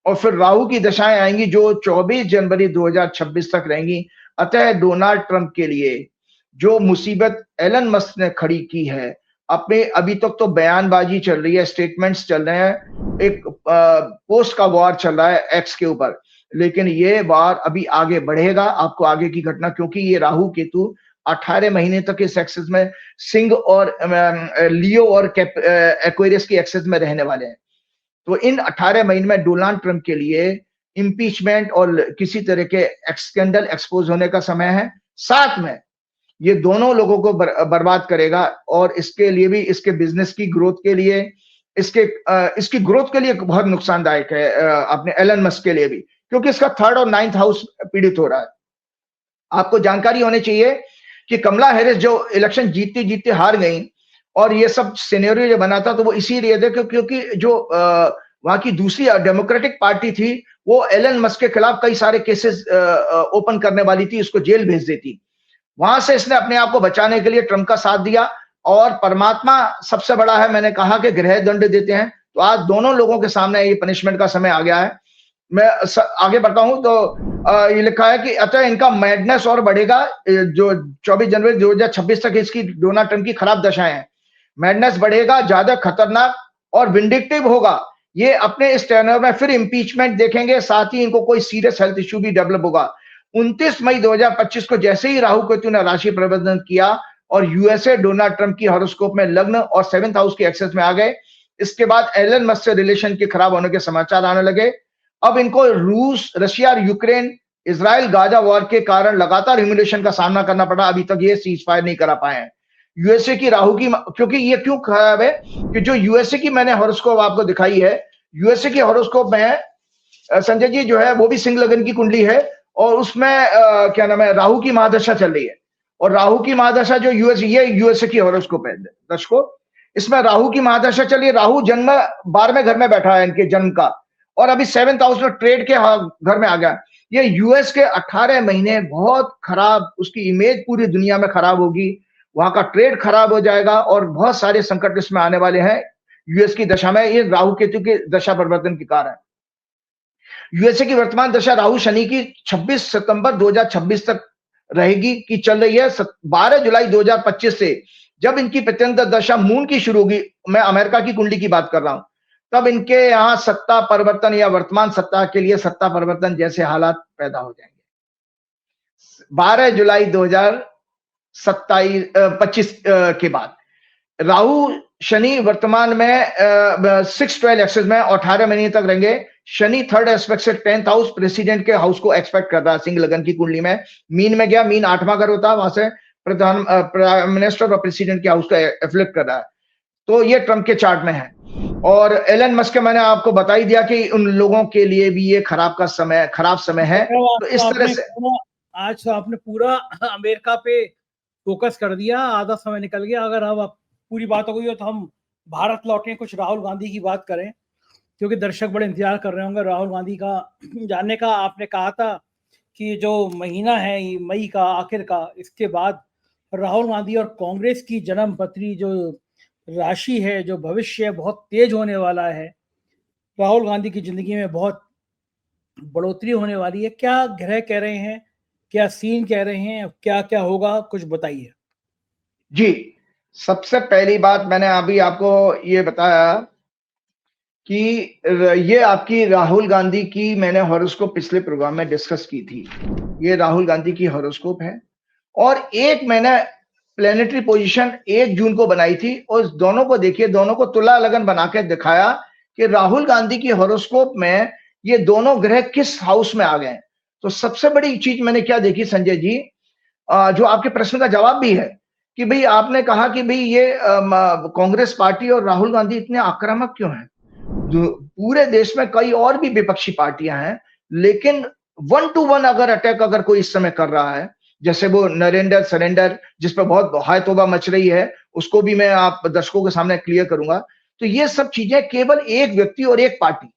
और फिर राहु की दशाएं आएंगी जो 24 जनवरी 2026 तक रहेंगी। अतः डोनाल्ड ट्रंप के लिए जो मुसीबत एलन मस्क ने खड़ी की है, अपने अभी तक तो बयानबाजी चल रही है, स्टेटमेंट्स चल रहे हैं, एक पोस्ट का वार चल रहा है एक्स के ऊपर, लेकिन ये वार अभी आगे बढ़ेगा। आपको आगे की घटना, क्योंकि ये राहु केतु 18 महीने तक इस एक्सेस में सिंह और लियो और एक्वेरियस की एक्सेस में रहने वाले हैं। तो इन 18 महीने में डोनाल्ड ट्रंप के लिए इंपीचमेंट और किसी तरह के स्कैंडल एक्सपोज होने का समय है। साथ में ये दोनों लोगों को बर्बाद करेगा और इसके लिए भी, इसके बिजनेस की ग्रोथ के लिए, इसकी ग्रोथ के लिए बहुत नुकसानदायक है अपने एलन मस्क के लिए भी, क्योंकि इसका 3rd और 9th हाउस पीड़ित हो रहा है। आपको जानकारी होनी चाहिए कि कमला हैरिस जो इलेक्शन जीतते जीतते हार गई और ये सब सिनेरियो जो बना था, तो वो इसीलिए थे क्योंकि जो वहां की दूसरी डेमोक्रेटिक पार्टी थी वो एलन मस्क के खिलाफ कई सारे केसेस ओपन करने वाली थी, उसको जेल भेज देती। वहां से इसने अपने आप को बचाने के लिए ट्रंप का साथ दिया और परमात्मा सबसे बड़ा है, मैंने कहा कि ग्रह दंड देते हैं। तो आज दोनों लोगों के सामने ये पनिशमेंट का समय आ गया है। मैं आगे बढ़ता हूं तो ये लिखा है कि अतः इनका मैडनेस और बढ़ेगा। जो 24 जनवरी 2026 तक इसकी डोनाल्ड ट्रंप की खराब दशाएं हैं, मैडनेस बढ़ेगा, ज्यादा खतरनाक और विंडिक्टिव होगा। ये अपने इस टर्नओवर में फिर इंपीचमेंट देखेंगे, साथ ही इनको कोई सीरियस हेल्थ इश्यू भी डेवलप होगा। 29 मई 2025 को जैसे ही राहु केतु ने राशि प्रबंधन किया और यूएसए डोनाल्ड ट्रंप की हॉरोस्कोप में लग्न और 7th हाउस के एक्सेस में आ गए, इसके बाद एलन मस्क से रिलेशन के खराब होने के समाचार आने लगे। अब इनको रूस, रशिया और यूक्रेन, इजराइल गाजा वॉर के कारण लगातार ह्यूमिलेशन का सामना करना पड़ा। अभी तक ये सीज फायर नहीं करा पाए हैं। यूएसए की राहु की, क्योंकि ये क्यों खराब है कि जो यूएसए की मैंने हॉरोस्कोप आपको दिखाई है, यूएसए की हॉरोस्कोप में संजय जी जो है वो भी सिंह लगन की कुंडली है और उसमें क्या नाम है, राहु की महादशा चल रही है। और राहु की महादशा जो यूएसए की हॉरोस्कोप है दर्शकों, इसमें राहु की महादशा चल रही है। राहु जन्म 12वें घर में बैठा है इनके जन्म का, और अभी 7th हाउस में ट्रेड के घर में आ गया। ये यूएस के 18 महीने बहुत खराब, उसकी इमेज पूरी दुनिया में खराब होगी, वहां का ट्रेड खराब हो जाएगा और बहुत सारे संकट इसमें आने वाले हैं यूएस की दशा में। ये राहु केतु के दशा परिवर्तन के कारण। यूएसए की वर्तमान दशा राहु शनि की 26 सितंबर 2026 तक रहेगी की चल रही है। 12 जुलाई 2025 से जब इनकी प्रत्यंतर दशा मून की शुरू होगी, मैं अमेरिका की कुंडली की बात कर रहा हूं, तब इनके यहां सत्ता परिवर्तन या वर्तमान सत्ता के लिए सत्ता परिवर्तन जैसे हालात पैदा हो जाएंगे। 12 जुलाई 2025 के बाद राहु शनि वर्तमान में 6-12 एक्सेस में 18 महीने तक रहेंगे। शनि 3rd एस्पेक्ट से 10th हाउस प्रेसिडेंट के हाउस को एक्सपेक्ट कर रहा है सिंह लगन की कुंडली में। मीन में गया, मीन 8वां घर होता है, वहां से प्राइम मिनिस्टर और प्रेसिडेंट के हाउस को एफ्लेक्ट कर रहा है। तो ये ट्रंप के चार्ट में है। और एलन मस्क मैंने आपको बता ही दिया कि उन लोगों के लिए भी ये खराब समय है। तो इस तरह से आज तो आपने पूरा अमेरिका पे फोकस कर दिया, आधा समय निकल गया। अगर अब पूरी बात हो गई हो तो हम भारत लौटें, कुछ राहुल गांधी की बात करें, क्योंकि दर्शक बड़े इंतजार कर रहे होंगे राहुल गांधी का जानने का। आपने कहा था कि जो महीना है ये मई का आखिर का, इसके बाद राहुल गांधी और कांग्रेस की जन्म पत्री जो राशि है, जो भविष्य है, बहुत तेज होने वाला है। राहुल गांधी की जिंदगी में बहुत बढ़ोतरी होने वाली है। क्या ग्रह कह रहे हैं, क्या सीन कह रहे हैं, क्या क्या होगा, कुछ बताइए। जी, सबसे पहली बात मैंने अभी आपको ये बताया कि ये आपकी राहुल गांधी की मैंने हॉरोस्कोप पिछले प्रोग्राम में डिस्कस की थी। ये राहुल गांधी की हॉरोस्कोप है और एक मैंने प्लेनेटरी पोजीशन 1 जून को बनाई थी और दोनों को देखिए, दोनों को तुला लगन बना के दिखाया कि राहुल गांधी की हॉरोस्कोप में ये दोनों ग्रह किस हाउस में आ गए। तो सबसे बड़ी चीज मैंने क्या देखी संजय जी, जो आपके प्रश्न का जवाब भी है कि भाई आपने कहा कि भाई ये कांग्रेस पार्टी और राहुल गांधी इतने आक्रामक क्यों हैं। पूरे देश में कई और भी विपक्षी पार्टियां हैं, लेकिन 1 to 1 अगर अटैक अगर कोई इस समय कर रहा है, जैसे वो नरेंद्र सरेंडर जिस पर बहुत हाय तौबा मच रही है, उसको भी मैं आप दर्शकों के सामने क्लियर करूंगा। तो ये सब चीजें केवल एक व्यक्ति और एक पार्टी,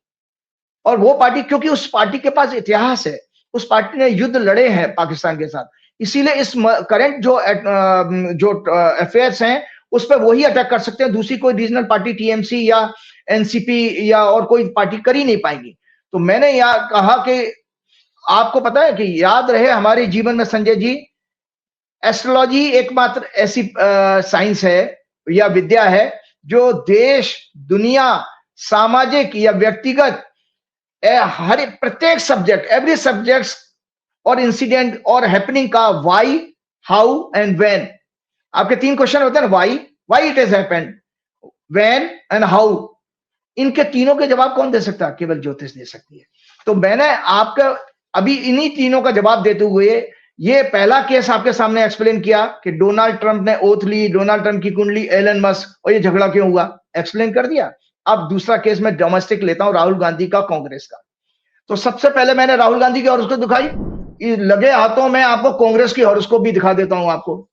और वो पार्टी क्योंकि उस पार्टी के पास इतिहास है, उस पार्टी ने युद्ध लड़े हैं पाकिस्तान के साथ, इसीलिए इस करंट जो अफेयर्स हैं उस पर वही अटैक कर सकते हैं। दूसरी कोई रीजनल पार्टी टीएमसी या एनसीपी या और कोई पार्टी कर ही नहीं पाएंगी। तो मैंने यहाँ कहा कि आपको पता है कि याद रहे हमारे जीवन में संजय जी, एस्ट्रोलॉजी एकमात्र ऐसी साइंस है या विद्या है जो देश, दुनिया, सामाजिक या व्यक्तिगत हर प्रत्येक सब्जेक्ट, एवरी सब्जेक्ट और इंसिडेंट और हैपनिंग का व्हाई, हाउ एंड व्हेन। आपके 3 क्वेश्चन होते हैं ना, why it has happened, when and how. इनके तीनों के जवाब कौन दे सकता है? केवल ज्योतिष दे सकती है। तो मैंने आपका अभी इन्हीं तीनों का जवाब देते हुए ये पहला केस आपके सामने एक्सप्लेन किया कि डोनाल्ड ट्रंप ने ओथ ली, डोनाल्ड ट्रंप की कुंडली, एलन मस्क, और ये झगड़ा क्यों हुआ, एक्सप्लेन कर दिया। अब दूसरा केस मैं डोमेस्टिक लेता हूं, राहुल गांधी का कांग्रेस का। तो सबसे पहले मैंने राहुल गांधी की हॉरोस्कोप दिखाई, लगे हाथों में आपको कांग्रेस की हॉरोस्कोप भी दिखा देता हूं आपको।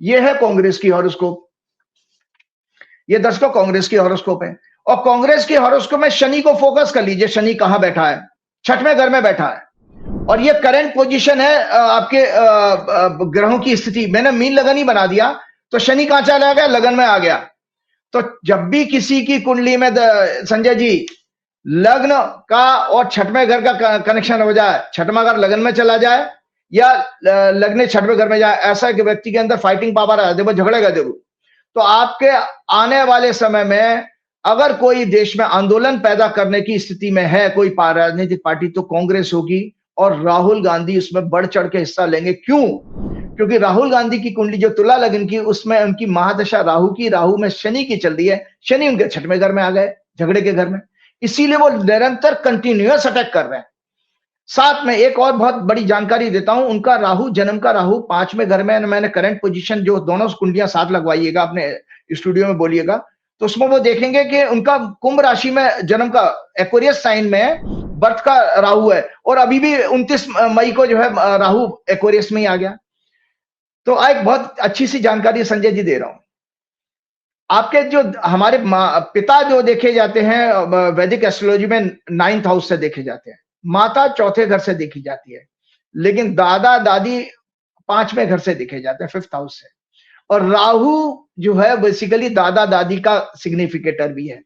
ये है कांग्रेस की हॉरोस्कोप, ये दर्शकों कांग्रेस की हॉरोस्कोप है। और कांग्रेस की हॉरोस्कोप में शनि को फोकस कर लीजिए, शनि कहां बैठा है? 6वें घर में बैठा है। और ये करंट पोजीशन है आपके ग्रहों की स्थिति। मैंने मीन लगन ही बना दिया, तो शनि कहां चला गया? लगन में आ गया। तो जब भी किसी की कुंडली में संजय जी लग्न का और 6वें घर का कनेक्शन हो जाए, 6वां घर लगन में चला जाए या लग्न 6वें घर में जाए, ऐसा कि व्यक्ति के अंदर फाइटिंग पावर आ जाए, झगड़ेगा जरूर। तो आपके आने वाले समय में अगर कोई देश में आंदोलन पैदा करने की स्थिति में है कोई राजनीतिक पार्टी, तो कांग्रेस होगी और राहुल गांधी उसमें बढ़ चढ़ के हिस्सा लेंगे। क्यों? क्योंकि राहुल गांधी की कुंडली जो तुला लगन की, उसमें उनकी महादशा राहु की, राहु में शनि की चल रही है। शनि उनके 6वें घर में आ गए, झगड़े के घर में, इसीलिए वो निरंतर कंटिन्यूअस अटैक कर रहे हैं। साथ में एक और बहुत बड़ी जानकारी देता हूं, उनका राहु, जन्म का राहु 5वें घर में, मैंने करंट पोजीशन जो दोनों कुंडलियां साथ लगवाइएगा अपने स्टूडियो में, बोलिएगा, तो उसमें वो देखेंगे कि उनका कुंभ राशि में जन्म का एक्वेरियस साइन में बर्थ का राहु है, और अभी भी 29 मई को जो है राहु एक्वेरियस में ही आ गया। तो एक बहुत अच्छी सी जानकारी संजय जी दे रहा हूं। आपके जो हमारे पिता जो देखे जाते हैं वैदिक एस्ट्रोलॉजी में 9th हाउस से देखे जाते हैं, माता 4थे घर से देखी जाती है, लेकिन दादा दादी 5वें घर से देखे जाते हैं, 5th हाउस से। और राहु जो है बेसिकली दादा दादी का सिग्निफिकेटर भी है।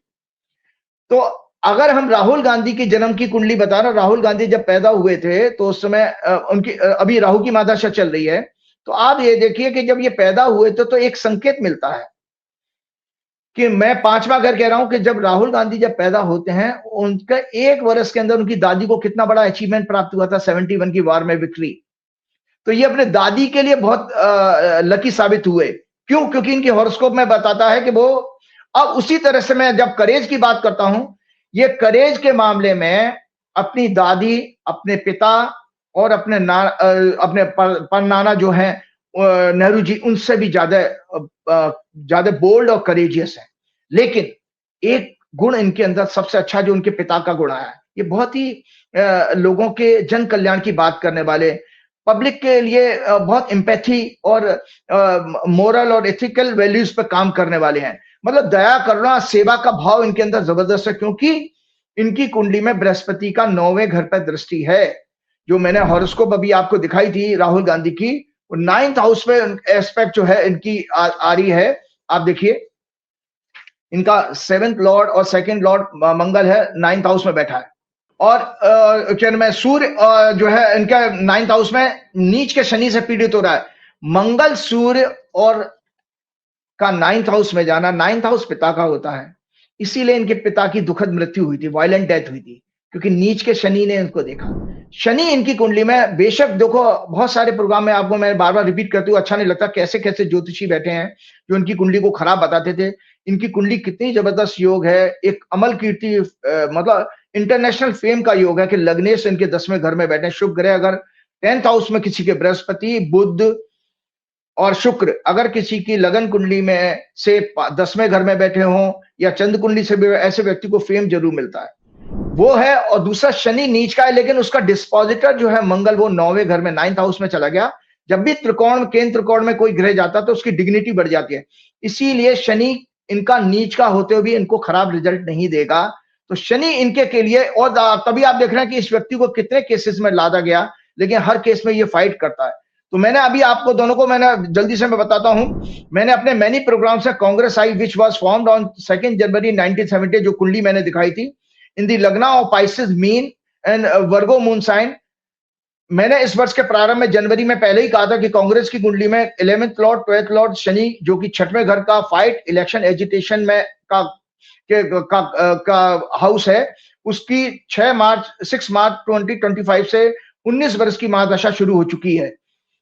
तो अगर हम राहुल गांधी की जन्म की कुंडली बता रहे, राहुल गांधी जब पैदा हुए थे तो उस समय उनकी अभी राहु की महादशा चल रही है, तो आप ये देखिए कि जब ये पैदा हुए थे तो एक संकेत मिलता है कि मैं 5वां घर कह रहा हूं कि जब राहुल गांधी जब पैदा होते हैं, उनका 1 वर्ष के अंदर उनकी दादी को कितना बड़ा अचीवमेंट प्राप्त हुआ था, 71 की वार में विक्ट्री। तो ये अपने दादी के लिए बहुत लकी साबित हुए। क्यों? क्योंकि इनकी हॉरोस्कोप में बताता है कि वो, अब उसी तरह से मैं जब करेज की बात करता हूं, ये करेज के मामले में अपनी दादी, अपने पिता और अपने परनाना जो है नेहरू जी, उनसे भी ज्यादा बोल्ड और करेजियस है। लेकिन एक गुण इनके अंदर सबसे अच्छा जो उनके पिता का गुण आया है, ये बहुत ही लोगों के जन कल्याण की बात करने वाले, पब्लिक के लिए बहुत एम्पैथी और मोरल और एथिकल वैल्यूज पर काम करने वाले हैं। मतलब दया, करुणा, सेवा का भाव इनके अंदर जबरदस्त है, क्योंकि इनकी कुंडली में बृहस्पति का 9वें घर पर दृष्टि है। जो मैंने हॉरोस्कोप अभी आपको दिखाई थी राहुल गांधी की, वो 9th हाउस में एस्पेक्ट जो है इनकी आ रही है। आप देखिए इनका 7th लॉर्ड और 2nd लॉर्ड मंगल है 9th हाउस में बैठा है। और क्या नाम है, सूर्य जो है इनका 9th हाउस में नीच के शनि से पीड़ित हो रहा है। मंगल सूर्य और का 9th हाउस में जाना, 9th हाउस पिता का होता है, इसीलिए इनके पिता की दुखद मृत्यु हुई थी, वायलेंट डेथ हुई थी, क्योंकि नीच के शनि ने इनको देखा। शनि इनकी कुंडली में, बेशक देखो बहुत सारे प्रोग्राम में आपको मैं बार बार रिपीट करती हूँ, अच्छा नहीं लगता, कैसे कैसे ज्योतिषी बैठे हैं जो इनकी कुंडली को खराब बताते थे। इनकी कुंडली कितनी जबरदस्त योग है, एक अमल कीर्ति मतलब इंटरनेशनल फेम का योग है कि लग्नेश इनके 10वें घर में बैठे। शुभ ग्रह अगर 10th हाउस में किसी के बृहस्पति, बुध और शुक्र अगर किसी की लगन कुंडली में से 10वें घर में बैठे हों या चंद्र कुंडली से भी, ऐसे व्यक्ति को फेम जरूर मिलता है, वो है। और दूसरा शनि नीच का है, लेकिन उसका डिस्पोजिटर जो है मंगल, वो 9वें घर में 9th हाउस में चला गया। जब भी त्रिकोण, केंद्र त्रिकोण में कोई ग्रह जाता है तो उसकी डिग्निटी बढ़ जाती है। इसीलिए शनि इनका नीच का होते हुए भी इनको खराब रिजल्ट नहीं देगा। तो शनि इनके के लिए, और तभी आप देख रहे हैं कि इस व्यक्ति को कितने केसेस में लादा गया, लेकिन हर केस में ये फाइट करता है। तो मैंने अभी आपको दोनों को मैंने जल्दी से मैं बताता हूं, मैंने अपने मैनी प्रोग्राम से Congress I which was formed on 2 January 1970, जो कुंडली मैंने दिखाई थी, in the lagna of Pisces Meen and Virgo moon sign. मैंने इस वर्ष के प्रारंभ में जनवरी में पहले ही कहा था कि कांग्रेस की कुंडली में 11th Lord 12th Lord Shani, जो कि 6वें घर का फाइट, इलेक्शन, एजिटेशन में का हाउस है, उसकी 6 मार्च 2025 से 19 वर्ष की महादशा शुरू हो चुकी है।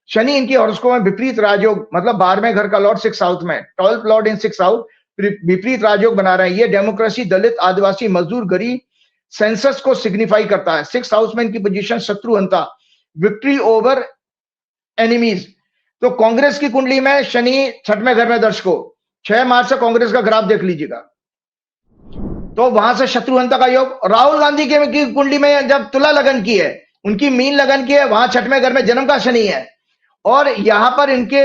शनि इनकी हॉरोस्कोप में विपरीत राजयोग, मतलब 12वें घर का लॉर्ड 6th हाउस में, 12th लॉर्ड इन 6th हाउस, विपरीत राजयोग बना रहे हैं। ये डेमोक्रेसी, दलित, आदिवासी, मजदूर, गरीब, सेंसस को सिग्निफाई करता है। 6th हाउस में इनकी पोजीशन शत्रुहंता, विक्ट्री ओवर एनिमीज। तो कांग्रेस की कुंडली में शनि 6वें घर में, दर्शकों 6 मार्च से कांग्रेस का ग्राफ देख लीजिएगा, तो वहां से शत्रुहंता का योग। राहुल गांधी की कुंडली में जब तुला लगन की है, उनकी मीन लगन की है, वहां 6वें घर में जन्म का शनि है, और यहां पर इनके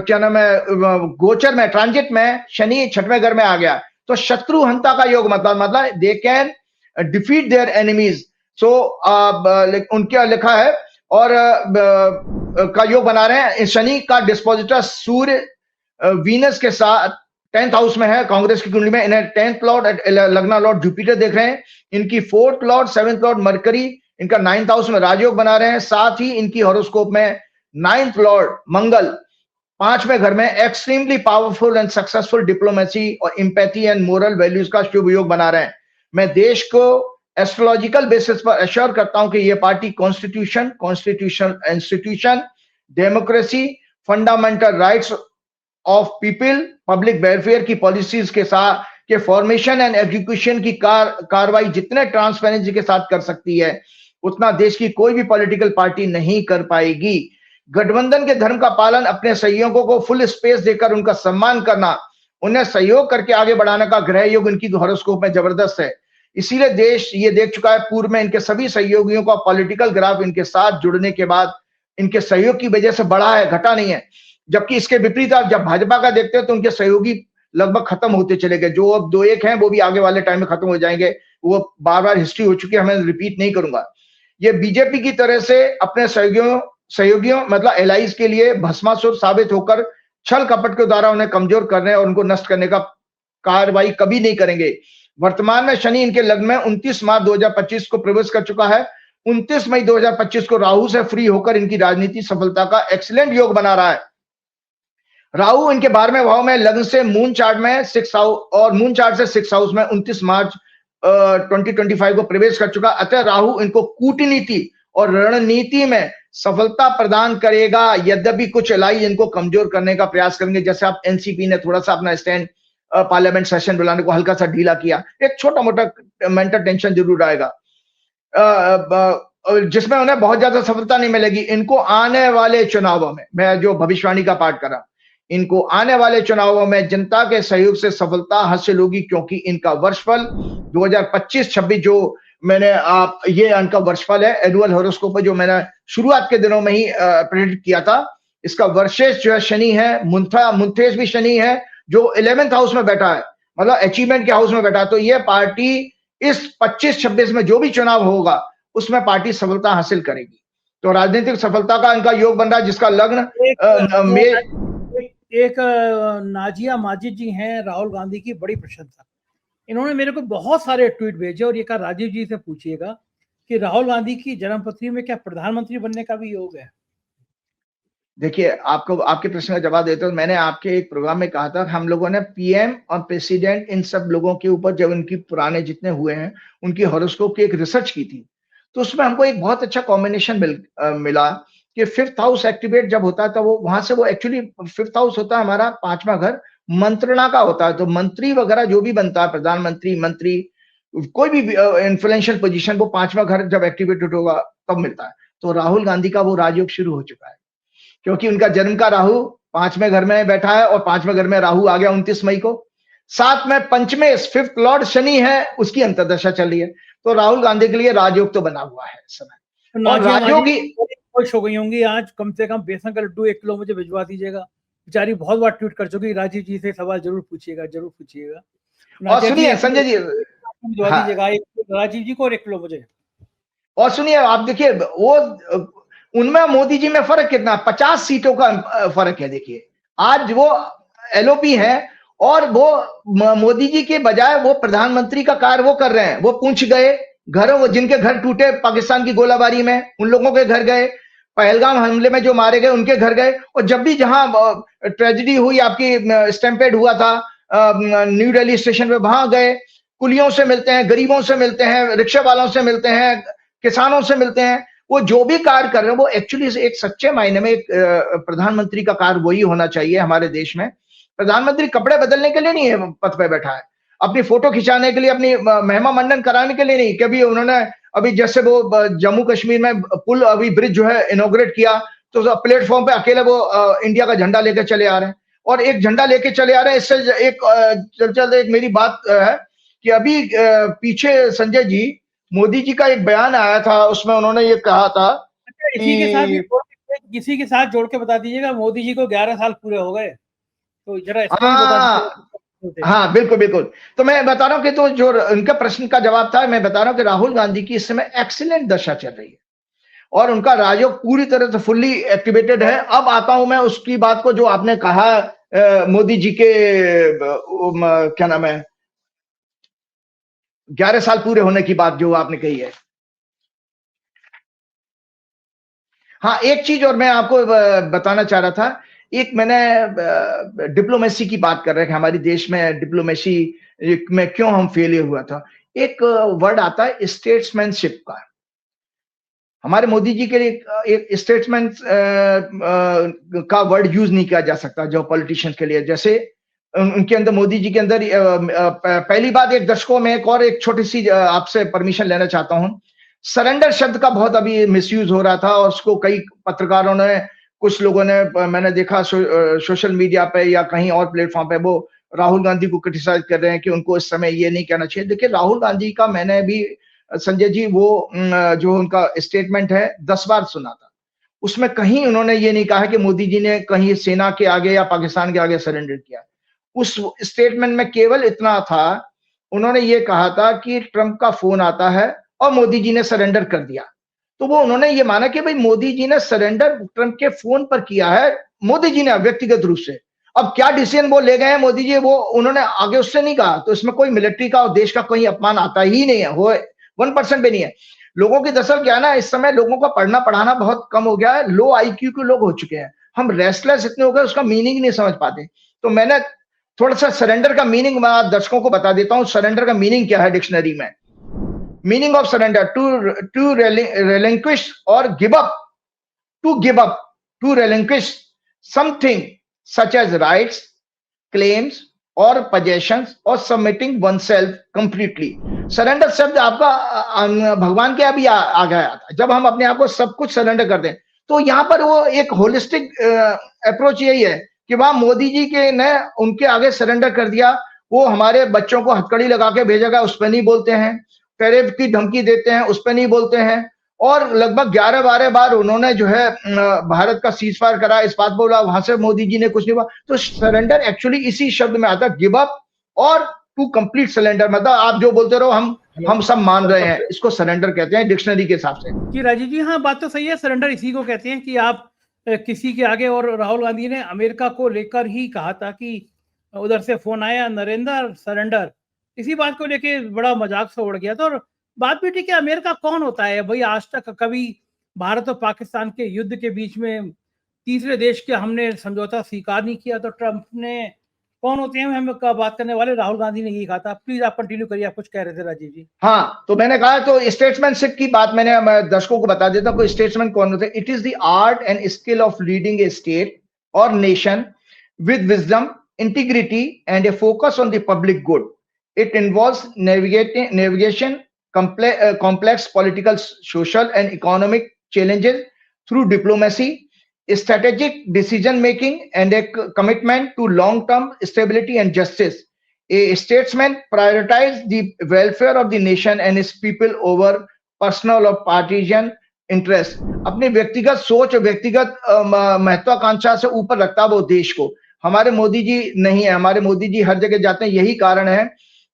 क्या नाम है, गोचर में, ट्रांजिट में शनि 6वें घर में आ गया। तो शत्रुहंता का योग मतलब they can defeat their enemies. So उनके लिखा है, और का योग बना रहे हैं। शनि का डिस्पोजिटर सूर्य वीनस के साथ 10th हाउस में है कांग्रेस की कुंडली में। इन्हें 10th लॉर्ड, लग्ना लॉर्ड जुपिटर देख रहे हैं। इनकी 4th Lord, 7th Lord mercury इनका 9th हाउस में राजयोग बना रहे हैं। साथ ही इनकी हॉरोस्कोप में 9th लॉर्ड मंगल 5वें घर में extremely powerful and successful diplomacy और इंपैथी एंड मोरल वैल्यूज का शुभ योग बना रहे हैं। मैं देश को एस्ट्रोलॉजिकल बेसिस पर एश्योर करता हूं कि यह party constitutional institution, democracy, fundamental rights of people, public welfare की पॉलिसीज के साथ के फॉर्मेशन एंड एग्जीक्यूशन की कार्रवाई जितने ट्रांसपेरेंसी के साथ कर सकती है, उतना देश की कोई भी पॉलिटिकल पार्टी नहीं कर पाएगी। गठबंधन के धर्म का पालन, अपने सहयोगों को फुल स्पेस देकर उनका सम्मान करना, उन्हें सहयोग करके आगे बढ़ाने का ग्रह योग इनकी हॉरोस्कोप में जबरदस्त है। इसीलिए देश ये देख चुका है पूर्व में इनके सभी सहयोगियों का पॉलिटिकल ग्राफ इनके साथ जुड़ने के बाद इनके सहयोग की वजह से बढ़ा है, घटा नहीं है। जबकि इसके विपरीत आप जब भाजपा का देखते हो तो उनके सहयोगी लगभग खत्म होते चले गए। जो अब 2-1 हैं वो भी आगे वाले टाइम में खत्म हो जाएंगे, वो बार बार हिस्ट्री हो चुकी है, मैं रिपीट नहीं करूंगा। ये बीजेपी की तरह से अपने सहयोगियों मतलब एलाइज के लिए भस्मासुर साबित होकर छल कपट के द्वारा उन्हें कमजोर करने और उनको नष्ट करने का कार्रवाई कभी नहीं करेंगे। वर्तमान में शनि इनके लग्न में 29 मार्च 2025 को प्रवेश कर चुका है। 29 मई 2025 को राहु से फ्री होकर इनकी राजनीति सफलता का एक्सीलेंट योग बना रहा है। राहु इनके 12वें भाव में लग्न से मून चार्ट में 6 हाउस और मून चार्ट से 6 हाउस में 29 मार्च 2025 को प्रवेश कर चुका। अतः राहु इनको कूटनीति और रणनीति में सफलता प्रदान करेगा, यद्यपि कुछ एलाइज इनको कमजोर करने का प्रयास करेंगे। जैसे आप एनसीपी ने थोड़ा सा अपना स्टैंड पार्लियामेंट सेशन बुलाने को हल्का सा ढीला किया, एक छोटा मोटा मेंटल टेंशन जरूर आएगा, जिसमें उन्हें बहुत ज्यादा सफलता नहीं मिलेगी। इनको आने वाले चुनावों में, मैं जो भविष्यवाणी का पाठ कर रहा, इनको आने वाले चुनावों में जनता के सहयोग से सफलता हासिल होगी, क्योंकि इनका वर्षफल 2025-26 जो मैंने ये इनका वर्षफल है एनुअल हॉरोस्कोप जो मैंने शुरुआत के दिनों में ही प्रेडिक्ट किया था। इसका वर्षेश जो है शनि है, मुंथेश भी शनि है जो 11th हाउस में बैठा है, मतलब अचीवमेंट के हाउस में बैठा है। तो ये पार्टी इस 25-26 में जो भी चुनाव होगा उसमें पार्टी सफलता हासिल करेगी। तो राजनीतिक सफलता का इनका योग बन रहा है, जिसका लग्न एक नाजिया माजिद जी हैं, राहुल गांधी की बड़ी प्रशंसा। इन्होंने मेरे को बहुत सारे ट्वीट भेजे और ये कहा राजीव जी से पूछिएगा कि राहुल गांधी की जन्मपत्री में क्या प्रधानमंत्री बनने का भी योग है। देखिए, आपको आपके प्रश्न का जवाब देता हूँ। मैंने आपके एक प्रोग्राम में कहा था, हम लोगों ने पीएम और प्रेसिडेंट इन सब लोगों के ऊपर जब उनकी पुराने जितने हुए हैं, उनकी हॉरोस्कोप की एक रिसर्च की थी। तो उसमें हमको एक बहुत अच्छा कॉम्बिनेशन मिला कि 5th हाउस एक्टिवेट जब होता है तो वो वहां से वो एक्चुअली 5th हाउस होता है हमारा 5वां घर, मंत्रणा का होता है। तो मंत्री वगैरह जो भी बनता है, प्रधानमंत्री, मंत्री, कोई भी इन्फ्लुएंशियल पोजीशन, वो 5वां घर जब एक्टिवेटेड होगा तब मिलता है। तो राहुल गांधी का वो राजयोग शुरू हो चुका है, क्योंकि उनका जन्म का राहु 5वें घर में बैठा है और 5वें घर में राहु आ गया 29 मई को। साथ में पंचमे 5th लॉर्ड शनि है, उसकी अंतर्दशा चल रही है। तो राहुल गांधी के लिए राजयोग तो बना हुआ है इस समय। तो और राजयोगी खुश हो गई होंगी आज, कम से कम बेसन का लड्डू 1 किलो मुझे भिजवा दीजिएगा। बेचारी बहुत बार ट्वीट कर चुकी, राजीव जी से सवाल जरूर पूछिएगा, जरूर पूछिएगा। और सुनिए संजय जी, भिजवा दीजिएगा, राजीव जी को और 1 किलो मुझे। और सुनिए, आप देखिए वो उनमें मोदी जी में फर्क कितना, 50 सीटों का फर्क है। देखिए आज वो एलओपी है और वो मोदी जी के बजाय वो प्रधानमंत्री का कार्य वो कर रहे हैं। वो पूंछ गए घरों, जिनके घर टूटे पाकिस्तान की गोलाबारी में, उन लोगों के घर गए। पहलगाम हमले में जो मारे गए उनके घर गए। और जब भी जहां ट्रेजेडी हुई, आपकी स्टैम्पेड हुआ था न्यू दिल्ली स्टेशन पे, वहां गए, कुलियों से मिलते हैं, गरीबों से मिलते हैं, रिक्शा वालों से मिलते हैं, किसानों से मिलते हैं। वो जो भी कार्य कर रहे हैं वो एक्चुअली एक सच्चे मायने में एक प्रधानमंत्री का कार्य वही होना चाहिए हमारे देश में। प्रधानमंत्री कपड़े बदलने के लिए नहीं है पद पे बैठा है, अपनी फोटो खिंचाने के लिए, अपनी महिमा मंडन कराने के लिए नहीं। कभी उन्होंने अभी जैसे वो जम्मू कश्मीर में पुल, अभी ब्रिज जो है इनॉग्रेट किया, तो प्लेटफॉर्म पे अकेले वो इंडिया का झंडा लेकर चले आ रहे हैं, और एक झंडा लेके चले आ रहे हैं। इससे एक मेरी बात है कि अभी पीछे संजय जी, मोदी जी का एक बयान आया था, उसमें उन्होंने ये कहा था इसी के साथ जोड़ के बता दीजिएगा, मोदी जी को 11 साल पूरे हो गए, तो जरा इसको भी बता दीजिए। हाँ बिल्कुल बिल्कुल। तो मैं बता रहा हूँ कि तो जो उनका प्रश्न का जवाब था, मैं बता रहा हूँ कि राहुल गांधी की इस समय एक्सीलेंट दशा चल रही है और उनका राजयोग पूरी तरह से फुल्ली एक्टिवेटेड है। अब आता हूं मैं उसकी बात को जो आपने कहा मोदी जी के क्या नाम है 11 साल पूरे होने की बात जो आपने कही है। हाँ, एक चीज और मैं आपको बताना चाह रहा था। एक मैंने डिप्लोमेसी की बात कर रहे हैं कि हमारे देश में डिप्लोमेसी में क्यों हम फेलियर हुआ था। एक वर्ड आता है स्टेट्समैनशिप का। हमारे मोदी जी के लिए एक स्टेट्समैन का वर्ड यूज नहीं किया जा सकता जो पॉलिटिशियंस के लिए। जैसे उनके अंदर, मोदी जी के अंदर पहली बात, एक दशकों में एक छोटी सी आपसे परमिशन लेना चाहता हूं। सरेंडर शब्द का बहुत अभी मिसयूज हो रहा था और उसको कई पत्रकारों ने, कुछ लोगों ने, मैंने देखा सोशल मीडिया पे या कहीं और प्लेटफॉर्म पे, वो राहुल गांधी को क्रिटिसाइज कर रहे हैं कि उनको इस समय ये नहीं कहना चाहिए। देखिए राहुल गांधी का मैंने भी संजय जी वो जो उनका स्टेटमेंट है 10 बार सुना था। उसमें कहीं उन्होंने ये नहीं कहा कि मोदी जी ने कहीं सेना के आगे या पाकिस्तान के आगे सरेंडर किया। उस स्टेटमेंट में केवल इतना था, उन्होंने ये कहा था कि ट्रंप का फोन आता है और मोदी जी ने सरेंडर कर दिया। तो वो उन्होंने ये माना कि भाई मोदी जी ने सरेंडर ट्रंप के फोन पर किया है, मोदी जी ने व्यक्तिगत रूप से। अब क्या डिसीजन वो ले गए हैं मोदी जी, वो उन्होंने आगे उससे नहीं कहा। तो इसमें कोई मिलिट्री का और देश का कोई अपमान आता ही नहीं है, वो 1% भी नहीं है। लोगों की दरअसल क्या है ना, इस समय लोगों का पढ़ना पढ़ाना बहुत कम हो गया है, लो आईक्यू के लोग हो चुके हैं। हम रेस्टलेस इतने हो गए, उसका मीनिंग नहीं समझ पाते। तो मैंने थोड़ा सा सरेंडर का मीनिंग मैं दर्शकों को बता देता हूं। सरेंडर का मीनिंग क्या है डिक्शनरी में। Meaning of surrender, to relinquish or give up, to give up, to relinquish something such as rights, claims or possessions or submitting oneself completely। Surrender शब्द आपका भगवान के अभी आ गया था, जब हम अपने आप को सब कुछ सरेंडर कर दें। तो यहाँ पर वो एक होलिस्टिक अप्रोच यही है कि वहां मोदी जी के ने उनके आगे सरेंडर कर दिया। वो हमारे बच्चों को हथकड़ी लगा के भेजेगा, उस पर नहीं बोलते हैं। टेरिफ की धमकी देते हैं, उस पर नहीं बोलते हैं। और लगभग 11-12 बार उन्होंने जो है भारत का सीज फायर करा, इस बात बोला, वहां से मोदी जी ने कुछ नहीं बोला। तो सरेंडर एक्चुअली इसी शब्द में आता है, गिव अप और टू कंप्लीट सरेंडर। मतलब आप जो बोलते रहो, हम हम सब मान रहे हैं, इसको सरेंडर कहते हैं डिक्शनरी के हिसाब से। जी राजीव जी, हाँ बात तो सही है, सरेंडर इसी को कहते हैं कि आप किसी के आगे। और राहुल गांधी ने अमेरिका को लेकर ही कहा था कि उधर से फोन आया, नरेंद्र सरेंडर, इसी बात को लेके बड़ा मजाक से उड़ गया था। और बात भी ठीक है, अमेरिका कौन होता है भाई? आज तक कभी भारत और पाकिस्तान के युद्ध के बीच में तीसरे देश के हमने समझौता स्वीकार नहीं किया। तो ट्रंप ने कौन होते हैं हम का बात करने वाले? राहुल गांधी ने यही कहा था। प्लीज आप कंटिन्यू करिए, आप कुछ कह रहे थे राजीव जी। हाँ, तो मैंने कहा, तो स्टेट्समैनशिप की बात मैं दर्शकों को बता देता हूं कोई स्टेट्समैन कौन होते हैं। It is the art and skill of leading a state और nation with wisdom, integrity, and a focus on the public good. It involves navigation, complex political, social, and economic challenges through diplomacy, strategic decision making, and a commitment to long-term stability and justice. A statesman prioritizes the welfare of the nation and its people over personal or partisan interest. अपने व्यक्तिगत सोच और व्यक्तिगत महत्वाकांक्षा से ऊपर रखता है वो देश को। हमारे मोदी जी नहीं है, हमारे मोदी जी हर जगह जाते हैं। यही कारण है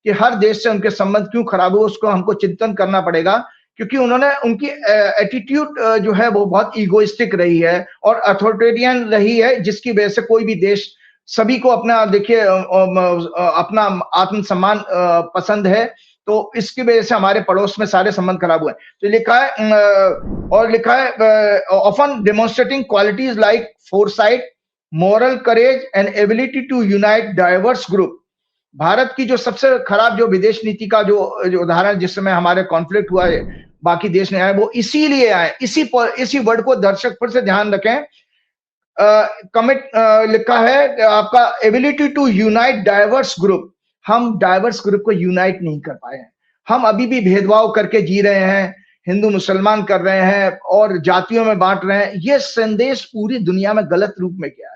कि हर देश से उनके संबंध क्यों खराब हुए उसको हमको चिंतन करना पड़ेगा, क्योंकि उन्होंने उनकी एटीट्यूड जो है वो बहुत ईगोइस्टिक रही है और अथॉरिटेरियन रही है, जिसकी वजह से कोई भी देश सभी को अपना, देखिए, अपना आत्मसम्मान पसंद है, तो इसकी वजह से हमारे पड़ोस में सारे संबंध खराब हुए। तो लिखा है और लिखा है often demonstrating qualities like foresight, moral courage and ability to unite diverse group. Bharat की जो सबसे खराब जो विदेश नीति का जो उदाहरण जिस समय हमारे कॉन्फ्लिक्ट हुआ है बाकी देश ने आए, वो इसीलिए आए। इसी वर्ड को दर्शक फिर से ध्यान रखें। कमिट लिखा है आपका ability to unite diverse group. हम डाइवर्स ग्रुप को यूनाइट नहीं कर पाए हैं। हम अभी भी भेदभाव करके जी रहे हैं, हिंदू मुसलमान कर रहे हैं और जातियों में बांट रहे हैं। ये संदेश पूरी दुनिया में गलत रूप में गया है।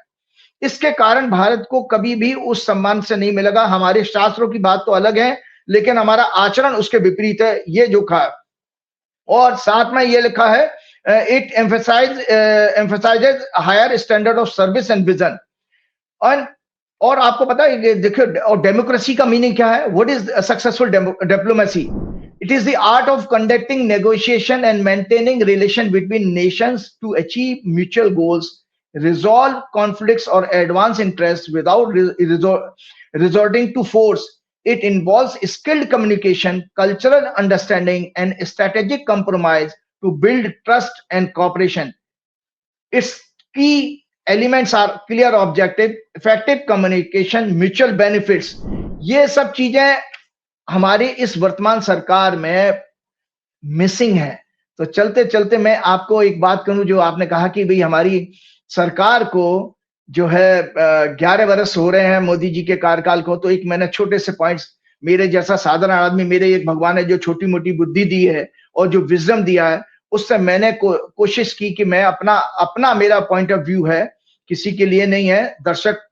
इसके कारण भारत को कभी भी उस सम्मान से नहीं मिलेगा। हमारे शास्त्रों की बात तो अलग है, लेकिन हमारा आचरण उसके विपरीत है, ये जो कहा। और साथ में ये लिखा है it emphasizes higher standard of service and vision. और आपको पता है, देखिए, और डेमोक्रेसी का मीनिंग क्या है? What is successful diplomacy? It is the art of conducting negotiation and maintaining relation between nations to achieve mutual goals, resolve conflicts or advance interests without resorting to force. It involves skilled communication, cultural understanding, and strategic compromise to build trust and cooperation. Its key elements are clear objective, effective communication, mutual benefits. ये सब चीजें हमारी इस वर्तमान सरकार में missing है। तो चलते चलते मैं आपको एक बात कहूं, जो आपने कहा कि भाई हमारी सरकार को जो है 11 वर्ष हो रहे हैं मोदी जी के कार्यकाल को। तो एक मैंने छोटे से पॉइंट्स, मेरे जैसा साधारण आदमी, मेरे एक भगवान ने जो छोटी मोटी बुद्धि दी है और जो विजडम दिया है, उससे मैंने कोशिश की कि मैं अपना मेरा पॉइंट ऑफ व्यू है, किसी के लिए नहीं है। दर्शक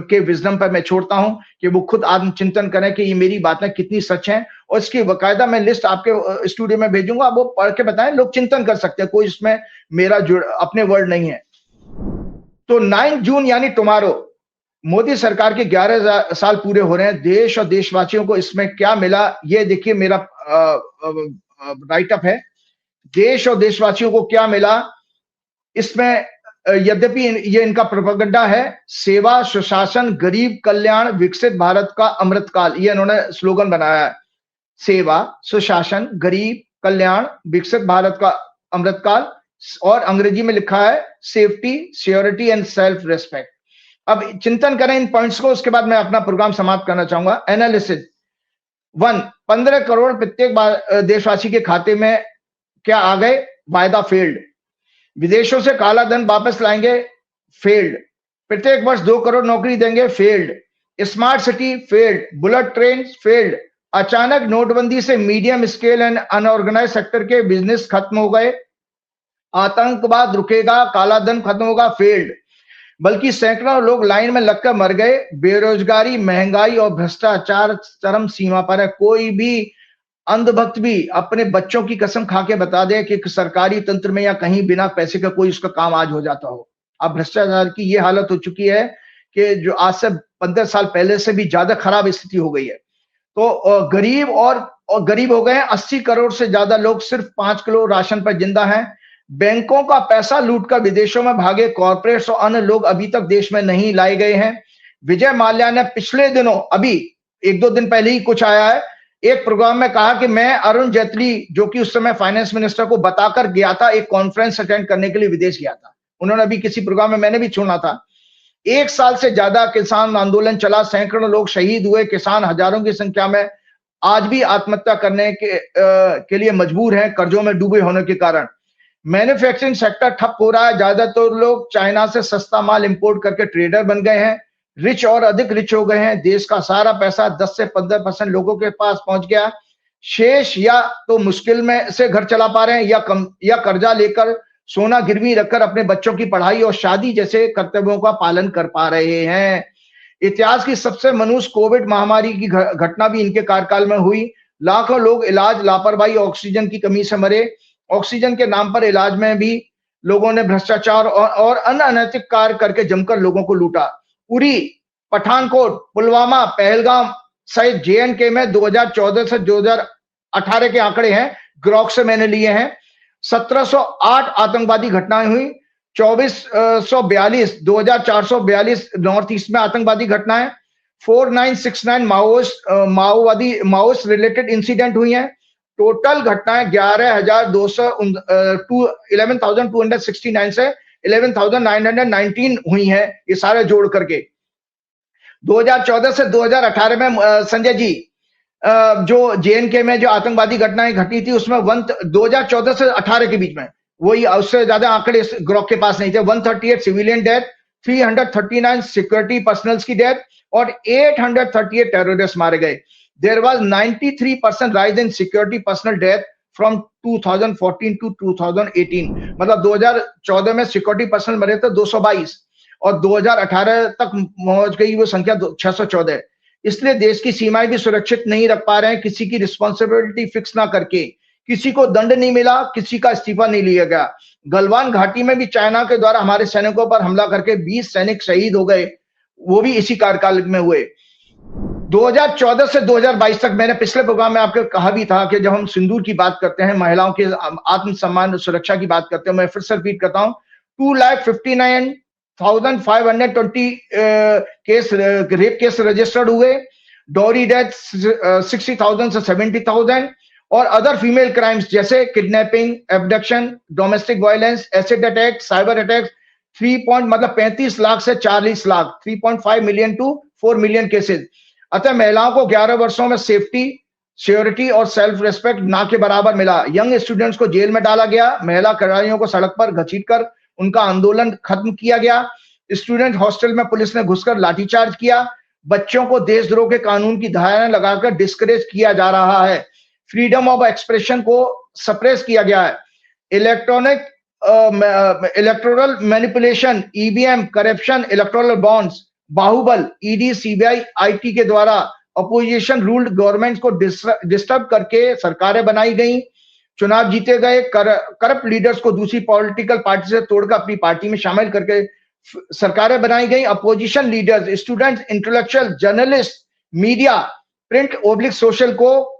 के विजडम पर मैं छोड़ता हूं कि वो खुद आत्मचिंतन करें कि ये मेरी बातें कितनी सच हैं। और इसकी बकायदा मैं लिस्ट आपके स्टूडियो में भेजूंगा, वो पढ़ के बताएं, लोग चिंतन कर सकते हैं। कोई इसमें मेरा अपने वर्ड नहीं है। तो 9 जून यानी टुमारो मोदी सरकार के 11 साल पूरे हो रहे हैं। देश और देशवासियों को इसमें क्या मिला, ये देखिए मेरा राइटअप है। देश और देशवासियों को क्या मिला इसमें, यद्यपि ये इनका प्रोपेगेंडा है। सेवा, सुशासन, गरीब कल्याण, विकसित भारत का अमृतकाल, ये इन्होंने स्लोगन बनाया है। सेवा, सुशासन, गरीब कल्याण, विकसित भारत का अमृतकाल। और अंग्रेजी में लिखा है safety, security and self respect. अब चिंतन करें इन पॉइंट्स को, उसके बाद मैं अपना प्रोग्राम समाप्त करना चाहूंगा। एनालिसिस 1, 15 करोड़ प्रत्येक देशवासी के खाते में क्या आ गए? वायदा फेल्ड। विदेशों से काला धन वापस लाएंगे, फेल्ड। प्रत्येक वर्ष 2 करोड़ नौकरी देंगे, failed. Smart city, failed. Bullet train, failed. अचानक नोटबंदी से medium scale and unorganised sector के बिजनेस खत्म हो गए। आतंकवाद रुकेगा, काला धन खत्म होगा, फेल्ड। बल्कि सैकड़ों लोग लाइन में लगकर मर गए। बेरोजगारी, महंगाई और भ्रष्टाचार चरम सीमा पर है। कोई भी अंधभक्त भी अपने बच्चों की कसम खा के बता दे कि सरकारी तंत्र में या कहीं बिना पैसे का कोई उसका काम आज हो जाता हो। अब भ्रष्टाचार की ये हालत हो चुकी है कि जो आज से 15 साल पहले से भी ज्यादा खराब स्थिति हो गई है। तो गरीब और गरीब हो गए हैं। 80 करोड़ से ज्यादा लोग सिर्फ 5 किलो राशन पर जिंदा हैं। बैंकों का पैसा लूटकर विदेशों में भागे कॉर्पोरेट्स और अन्य लोग अभी तक देश में नहीं लाए गए हैं। विजय माल्या ने पिछले दिनों, अभी 1-2 दिन पहले ही कुछ आया है, एक प्रोग्राम में कहा कि मैं अरुण जेटली, जो कि उस समय फाइनेंस मिनिस्टर, को बताकर गया था, एक कॉन्फ्रेंस अटेंड करने के लिए विदेश गया था। उन्होंने अभी किसी प्रोग्राम में, मैंने भी सुना था। 1 साल से ज्यादा किसान आंदोलन चला, सैकड़ों लोग शहीद हुए, किसान हजारों की संख्या में आज भी आत्महत्या करने के लिए मजबूर हैं, कर्जों में डूबे होने के कारण। मैन्युफैक्चरिंग सेक्टर ठप हो रहा है। ज्यादातर लोग चाइना से सस्ता माल इंपोर्ट करके ट्रेडर बन गए हैं, रिच और अधिक रिच हो गए हैं। देश का सारा पैसा 10 से 15% लोगों के पास पहुंच गया। शेष या तो मुश्किल में से घर चला पा रहे हैं या कर्जा लेकर सोना गिरवी रखकर अपने बच्चों की पढ़ाई और शादी जैसे कर्तव्यों का पालन कर पा रहे हैं। इतिहास की सबसे मनुष्य कोविड महामारी की घटना भी इनके कार्यकाल में हुई। लाखों लोग इलाज लापरवाही, ऑक्सीजन की कमी से मरे। ऑक्सीजन के नाम पर इलाज में भी लोगों ने भ्रष्टाचार और अन्य अनैतिक कार्य करके जमकर लोगों को लूटा। उरी, पठानकोट, पुलवामा, पहलगाम सहित JNK में 2014 से 2018 के आंकड़े हैं, ग्रॉक से मैंने लिए हैं। 1708 आतंकवादी घटनाएं हुई, 2442 नॉर्थ ईस्ट में आतंकवादी घटनाएं, 4969 माओवादी रिलेटेड इंसिडेंट हुई हैं। टोटल घटनाएं 11,269 से 11,919 हुई हैं, ये सारे जोड़ करके। 2014 से 2018 में संजय जी, जो JNK में जो आतंकवादी घटनाएं घटी थी, उसमें 2014 से 18 के बीच में, वही उससे ज्यादा आंकड़े ग्रॉक के पास नहीं थे। 138 सिविलियन डेथ, 339 सिक्योरिटी पर्सनल्स की डेथ और 838 टेररिस्ट मारे गए। There was 93% rise in security personal death from 2014 to 2018। मतलब 2014 में सिक्योरिटी पर्सनल मरे थे 222 और 2018 तक पहुंच गई वो संख्या 614। इसलिए देश की सीमाएं भी सुरक्षित नहीं रख पा रहे हैं। किसी की रिस्पॉन्सिबिलिटी फिक्स ना करके, किसी को दंड नहीं मिला, किसी का इस्तीफा नहीं लिया गया। गलवान घाटी में भी चाइना के द्वारा हमारे सैनिकों पर हमला करके 20 सैनिक शहीद हो गए, वो भी इसी कार्यकाल में हुए। 2014 से 2022 तक, मैंने पिछले प्रोग्राम में आपको कहा भी था कि जब हम सिंदूर की बात करते हैं, महिलाओं के आत्मसम्मान सुरक्षा की बात करते हैं, मैं फिर से रिपीट करता हूं, 2,59,520 केस, रेप केस रजिस्टर्ड हुए। डॉरी डेथ 60,000 से 70,000 और अदर फीमेल क्राइम्स जैसे kidnapping, abduction, domestic violence, acid attack, cyber attack, 35 lakh से 40 lakh, 3.5 million to 4 million cases. अतः महिलाओं को 11 वर्षों में सेफ्टी, सिक्योरिटी और सेल्फ रेस्पेक्ट ना के बराबर मिला। यंग स्टूडेंट्स को जेल में डाला गया, महिला खिलाड़ियों को सड़क पर घसीटकर उनका आंदोलन खत्म किया गया। स्टूडेंट हॉस्टल में पुलिस ने घुसकर लाठीचार्ज किया। बच्चों को देशद्रोह के कानून की धाराएं लगाकर डिस्करेज किया जा रहा है। फ्रीडम ऑफ एक्सप्रेशन को सप्रेस किया गया है। Electoral manipulation, EVM, corruption, electoral bonds, बाहुबल, ED, CBI, IT के द्वारा अपोजिशन रूल्ड गवर्नमेंट को डिस्टर्ब करके सरकारें बनाई गई। चुनाव जीते गए। करप्ट लीडर्स को दूसरी पॉलिटिकल पार्टी से तोड़कर अपनी पार्टी में शामिल करके सरकारें बनाई गई। Opposition leaders, students, intellectual, journalist, media, print oblique social को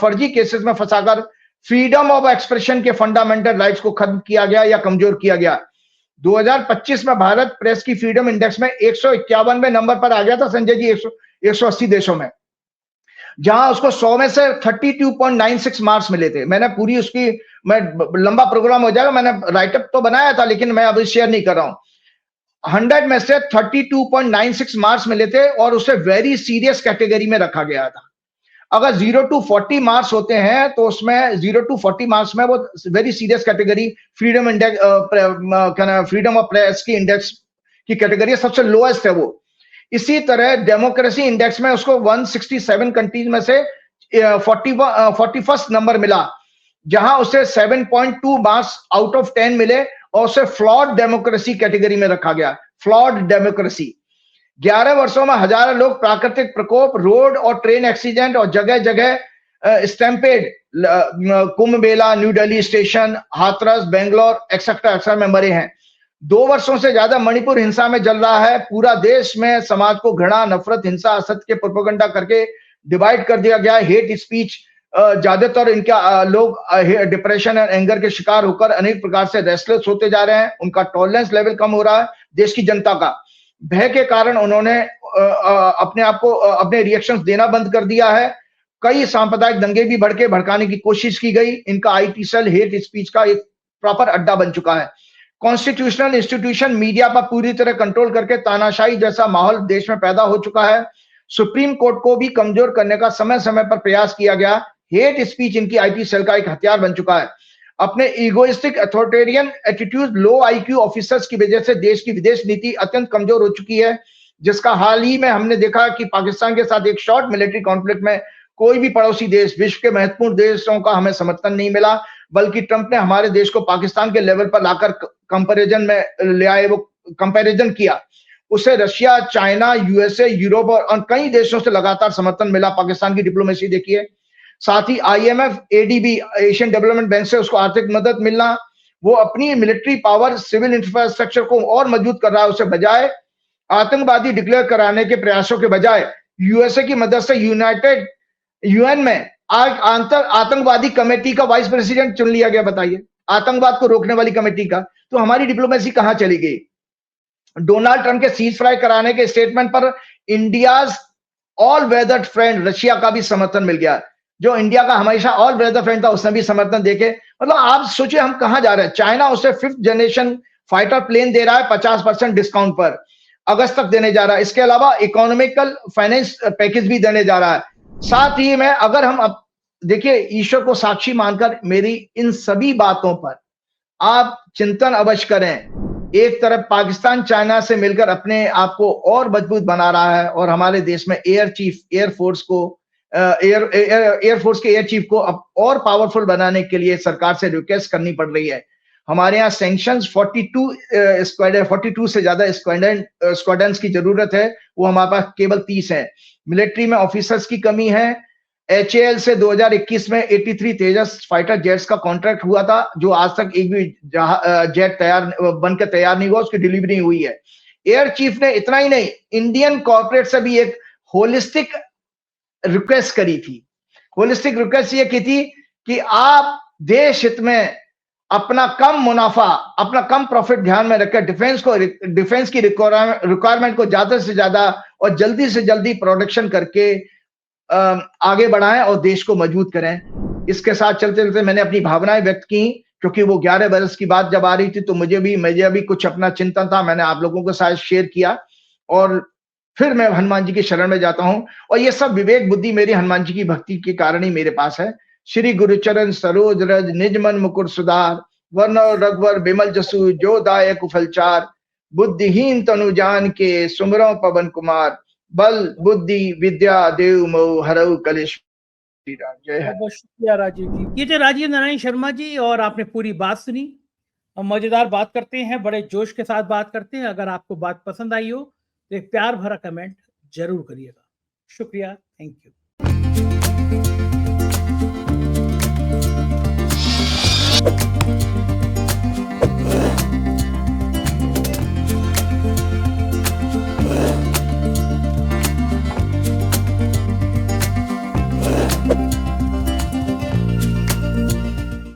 फर्जी केसेस में फंसाकर फ्रीडम ऑफ एक्सप्रेशन के फंडामेंटल राइट्स को खत्म किया गया या कमजोर किया गया। 2025 में भारत प्रेस की फ्रीडम इंडेक्स में 151वें नंबर पर आ गया था संजय जी, 180 देशों में, जहां उसको 100 में से 32.96 मार्क्स मिले थे। मैंने पूरी उसकी, मैं लंबा प्रोग्राम हो जाएगा, मैंने राइटअप तो बनाया था लेकिन मैं अभी शेयर नहीं कर रहा हूं। 100 में से 32.96 मार्क्स मिले थे और उसे वेरी सीरियस कैटेगरी में रखा गया था। अगर 0 to 40 मार्क्स होते हैं तो उसमें 0 to 40 मार्क्स में वो very serious category, freedom index, freedom of press की इंडेक्स की कैटेगरी सबसे लोएस्ट है वो। इसी तरह डेमोक्रेसी इंडेक्स में उसको 167 कंट्रीज में से 41st नंबर मिला, जहां उसे 7.2 मार्क्स आउट ऑफ 10 मिले और उसे फ्लॉड डेमोक्रेसी कैटेगरी में रखा गया। Flawed democracy. 11 वर्षों में हजारों लोग प्राकृतिक प्रकोप, रोड और ट्रेन एक्सीडेंट और जगह जगह stampede, Kumbh Mela, new Delhi station, Hathras, Bangalore etcetera में मरे हैं। 2 वर्षों से ज्यादा मणिपुर हिंसा में जल रहा है। पूरा देश में समाज को घृणा, नफरत, हिंसा, असत्य के प्रोपेगेंडा करके डिवाइड कर दिया गया है। हेट स्पीच ज्यादातर इनका लोग डिप्रेशन और एंगर के शिकार होकर अनेक प्रकार से रेस्टलेस होते जा रहे हैं। उनका टॉलरेंस लेवल कम हो रहा है। देश की जनता का भय के कारण उन्होंने अपने आप को अपने रिएक्शंस देना बंद कर दिया है। कई सांप्रदायिक दंगे भी भड़काने की कोशिश की गई। इनका आईटी सेल हेट स्पीच का एक प्रॉपर अड्डा बन चुका है। कॉन्स्टिट्यूशनल इंस्टीट्यूशन मीडिया पर पूरी तरह कंट्रोल करके तानाशाही जैसा माहौल देश में पैदा हो चुका है। सुप्रीम कोर्ट को भी कमजोर करने का समय समय पर प्रयास किया गया। हेट स्पीच इनकी आईटी सेल का एक हथियार बन चुका है। अपने इगोइस्टिक अथॉरिटेरियन एटीट्यूड, लो आईक्यू ऑफिसर्स की वजह से देश की विदेश नीति अत्यंत कमजोर हो चुकी है, जिसका हाल ही में हमने देखा कि पाकिस्तान के साथ एक शॉर्ट मिलिट्री कॉन्फ्लिक्ट में कोई भी पड़ोसी देश, विश्व के महत्वपूर्ण देशों का हमें समर्थन नहीं मिला, बल्कि ट्रंप ने हमारे देश को पाकिस्तान के लेवल पर लाकर कंपैरिजन में ले आए। वो कंपैरिजन किया, उसे रशिया, चाइना, यूएसए, यूरोप और कई देशों से लगातार समर्थन मिला। पाकिस्तान की डिप्लोमेसी देखिए। साथ ही IMF, ADB, Asian development bank से उसको आर्थिक मदद मिलना। वो अपनी मिलिट्री पावर, सिविल इंफ्रास्ट्रक्चर को और मजबूत कर रहा है। उससे बजाय आतंकवादी डिक्लेयर कराने के प्रयासों के बजाय यूएसए की मदद से यूएन में आतंकवादी कमेटी का वाइस प्रेसिडेंट चुन लिया गया। बताइए, आतंकवाद को रोकने वाली कमेटी का। तो हमारी डिप्लोमेसी कहां चली गई? डोनाल्ड ट्रंप के सीज फायर कराने के स्टेटमेंट पर India's all weather friend Russia का भी समर्थन मिल गया। जो इंडिया का हमेशा ऑल वेदर फ्रेंड था, उसने भी समर्थन देके, मतलब आप सोचिए हम कहां जा रहे हैं। चाइना उसे 5th जनरेशन फाइटर प्लेन दे रहा है 50% डिस्काउंट पर, अगस्त तक देने जा रहा है। इसके अलावा इकोनॉमिकल फाइनेंस पैकेज भी देने जा रहा है। साथ ही में अगर हम अब देखिए, ईश्वर को साक्षी मानकर मेरी इन सभी बातों पर आप चिंतन अवश्य करें। एक तरफ पाकिस्तान चाइना से मिलकर अपने आप को और मजबूत बना रहा है, और हमारे देश में एयरफोर्स के एयर चीफ को अब और पावरफुल बनाने के लिए सरकार से रिक्वेस्ट करनी पड़ रही है। हमारे यहाँ सैंक्शंस 42 से ज्यादा स्क्वाड्रन्स की जरूरत है, वो हमारे पास केवल 30 है। मिलिट्री में ऑफिसर्स की कमी है। HAL से 2021 में 83 तेजस फाइटर जेट्स का कॉन्ट्रैक्ट हुआ था, जो आज तक एक भी जेट बनकर तैयार नहीं हुआ, उसकी डिलीवरी हुई है। एयर चीफ ने इतना ही नहीं, इंडियन कॉर्पोरेट से भी एक होलिस्टिक रिक्वेस्ट करी थी। होलिस्टिक रिक्वेस्ट ये की थी कि आप देश हित में अपना कम मुनाफा, अपना कम प्रॉफिट ध्यान में रखकर डिफेंस की रिक्वायरमेंट को ज्यादा से ज्यादा और जल्दी से जल्दी प्रोडक्शन करके आगे बढ़ाएं और देश को मजबूत करें। इसके साथ चलते चलते मैंने अपनी भावनाएं व्यक्त की, क्योंकि वो 11 बरस की बात जब आ रही थी तो मुझे भी कुछ अपना चिंतन था, मैंने आप लोगों के साथ शेयर किया। और फिर मैं हनुमान जी की शरण में जाता हूं, और ये सब विवेक बुद्धि मेरी हनुमान जी की भक्ति के कारण ही मेरे पास है। श्री गुरुचरण सरोज रज निज मन मुकुर सुधार, वर्ण रघुवर बिमल जसु जो दायक फलचार, बुद्धिहीन तनु जान के सुमरो पवन कुमार, बल बुद्धि विद्या देव मोह हरऊ कलेश। बहुत शुक्रिया राजीव जी। ये थे राजीव नारायण शर्मा जी, और आपने पूरी बात सुनी। हम मजेदार बात करते हैं, बड़े जोश के साथ बात करते हैं। अगर आपको बात पसंद आई हो तो एक प्यार भरा कमेंट जरूर करिएगा। शुक्रिया, थैंक यू।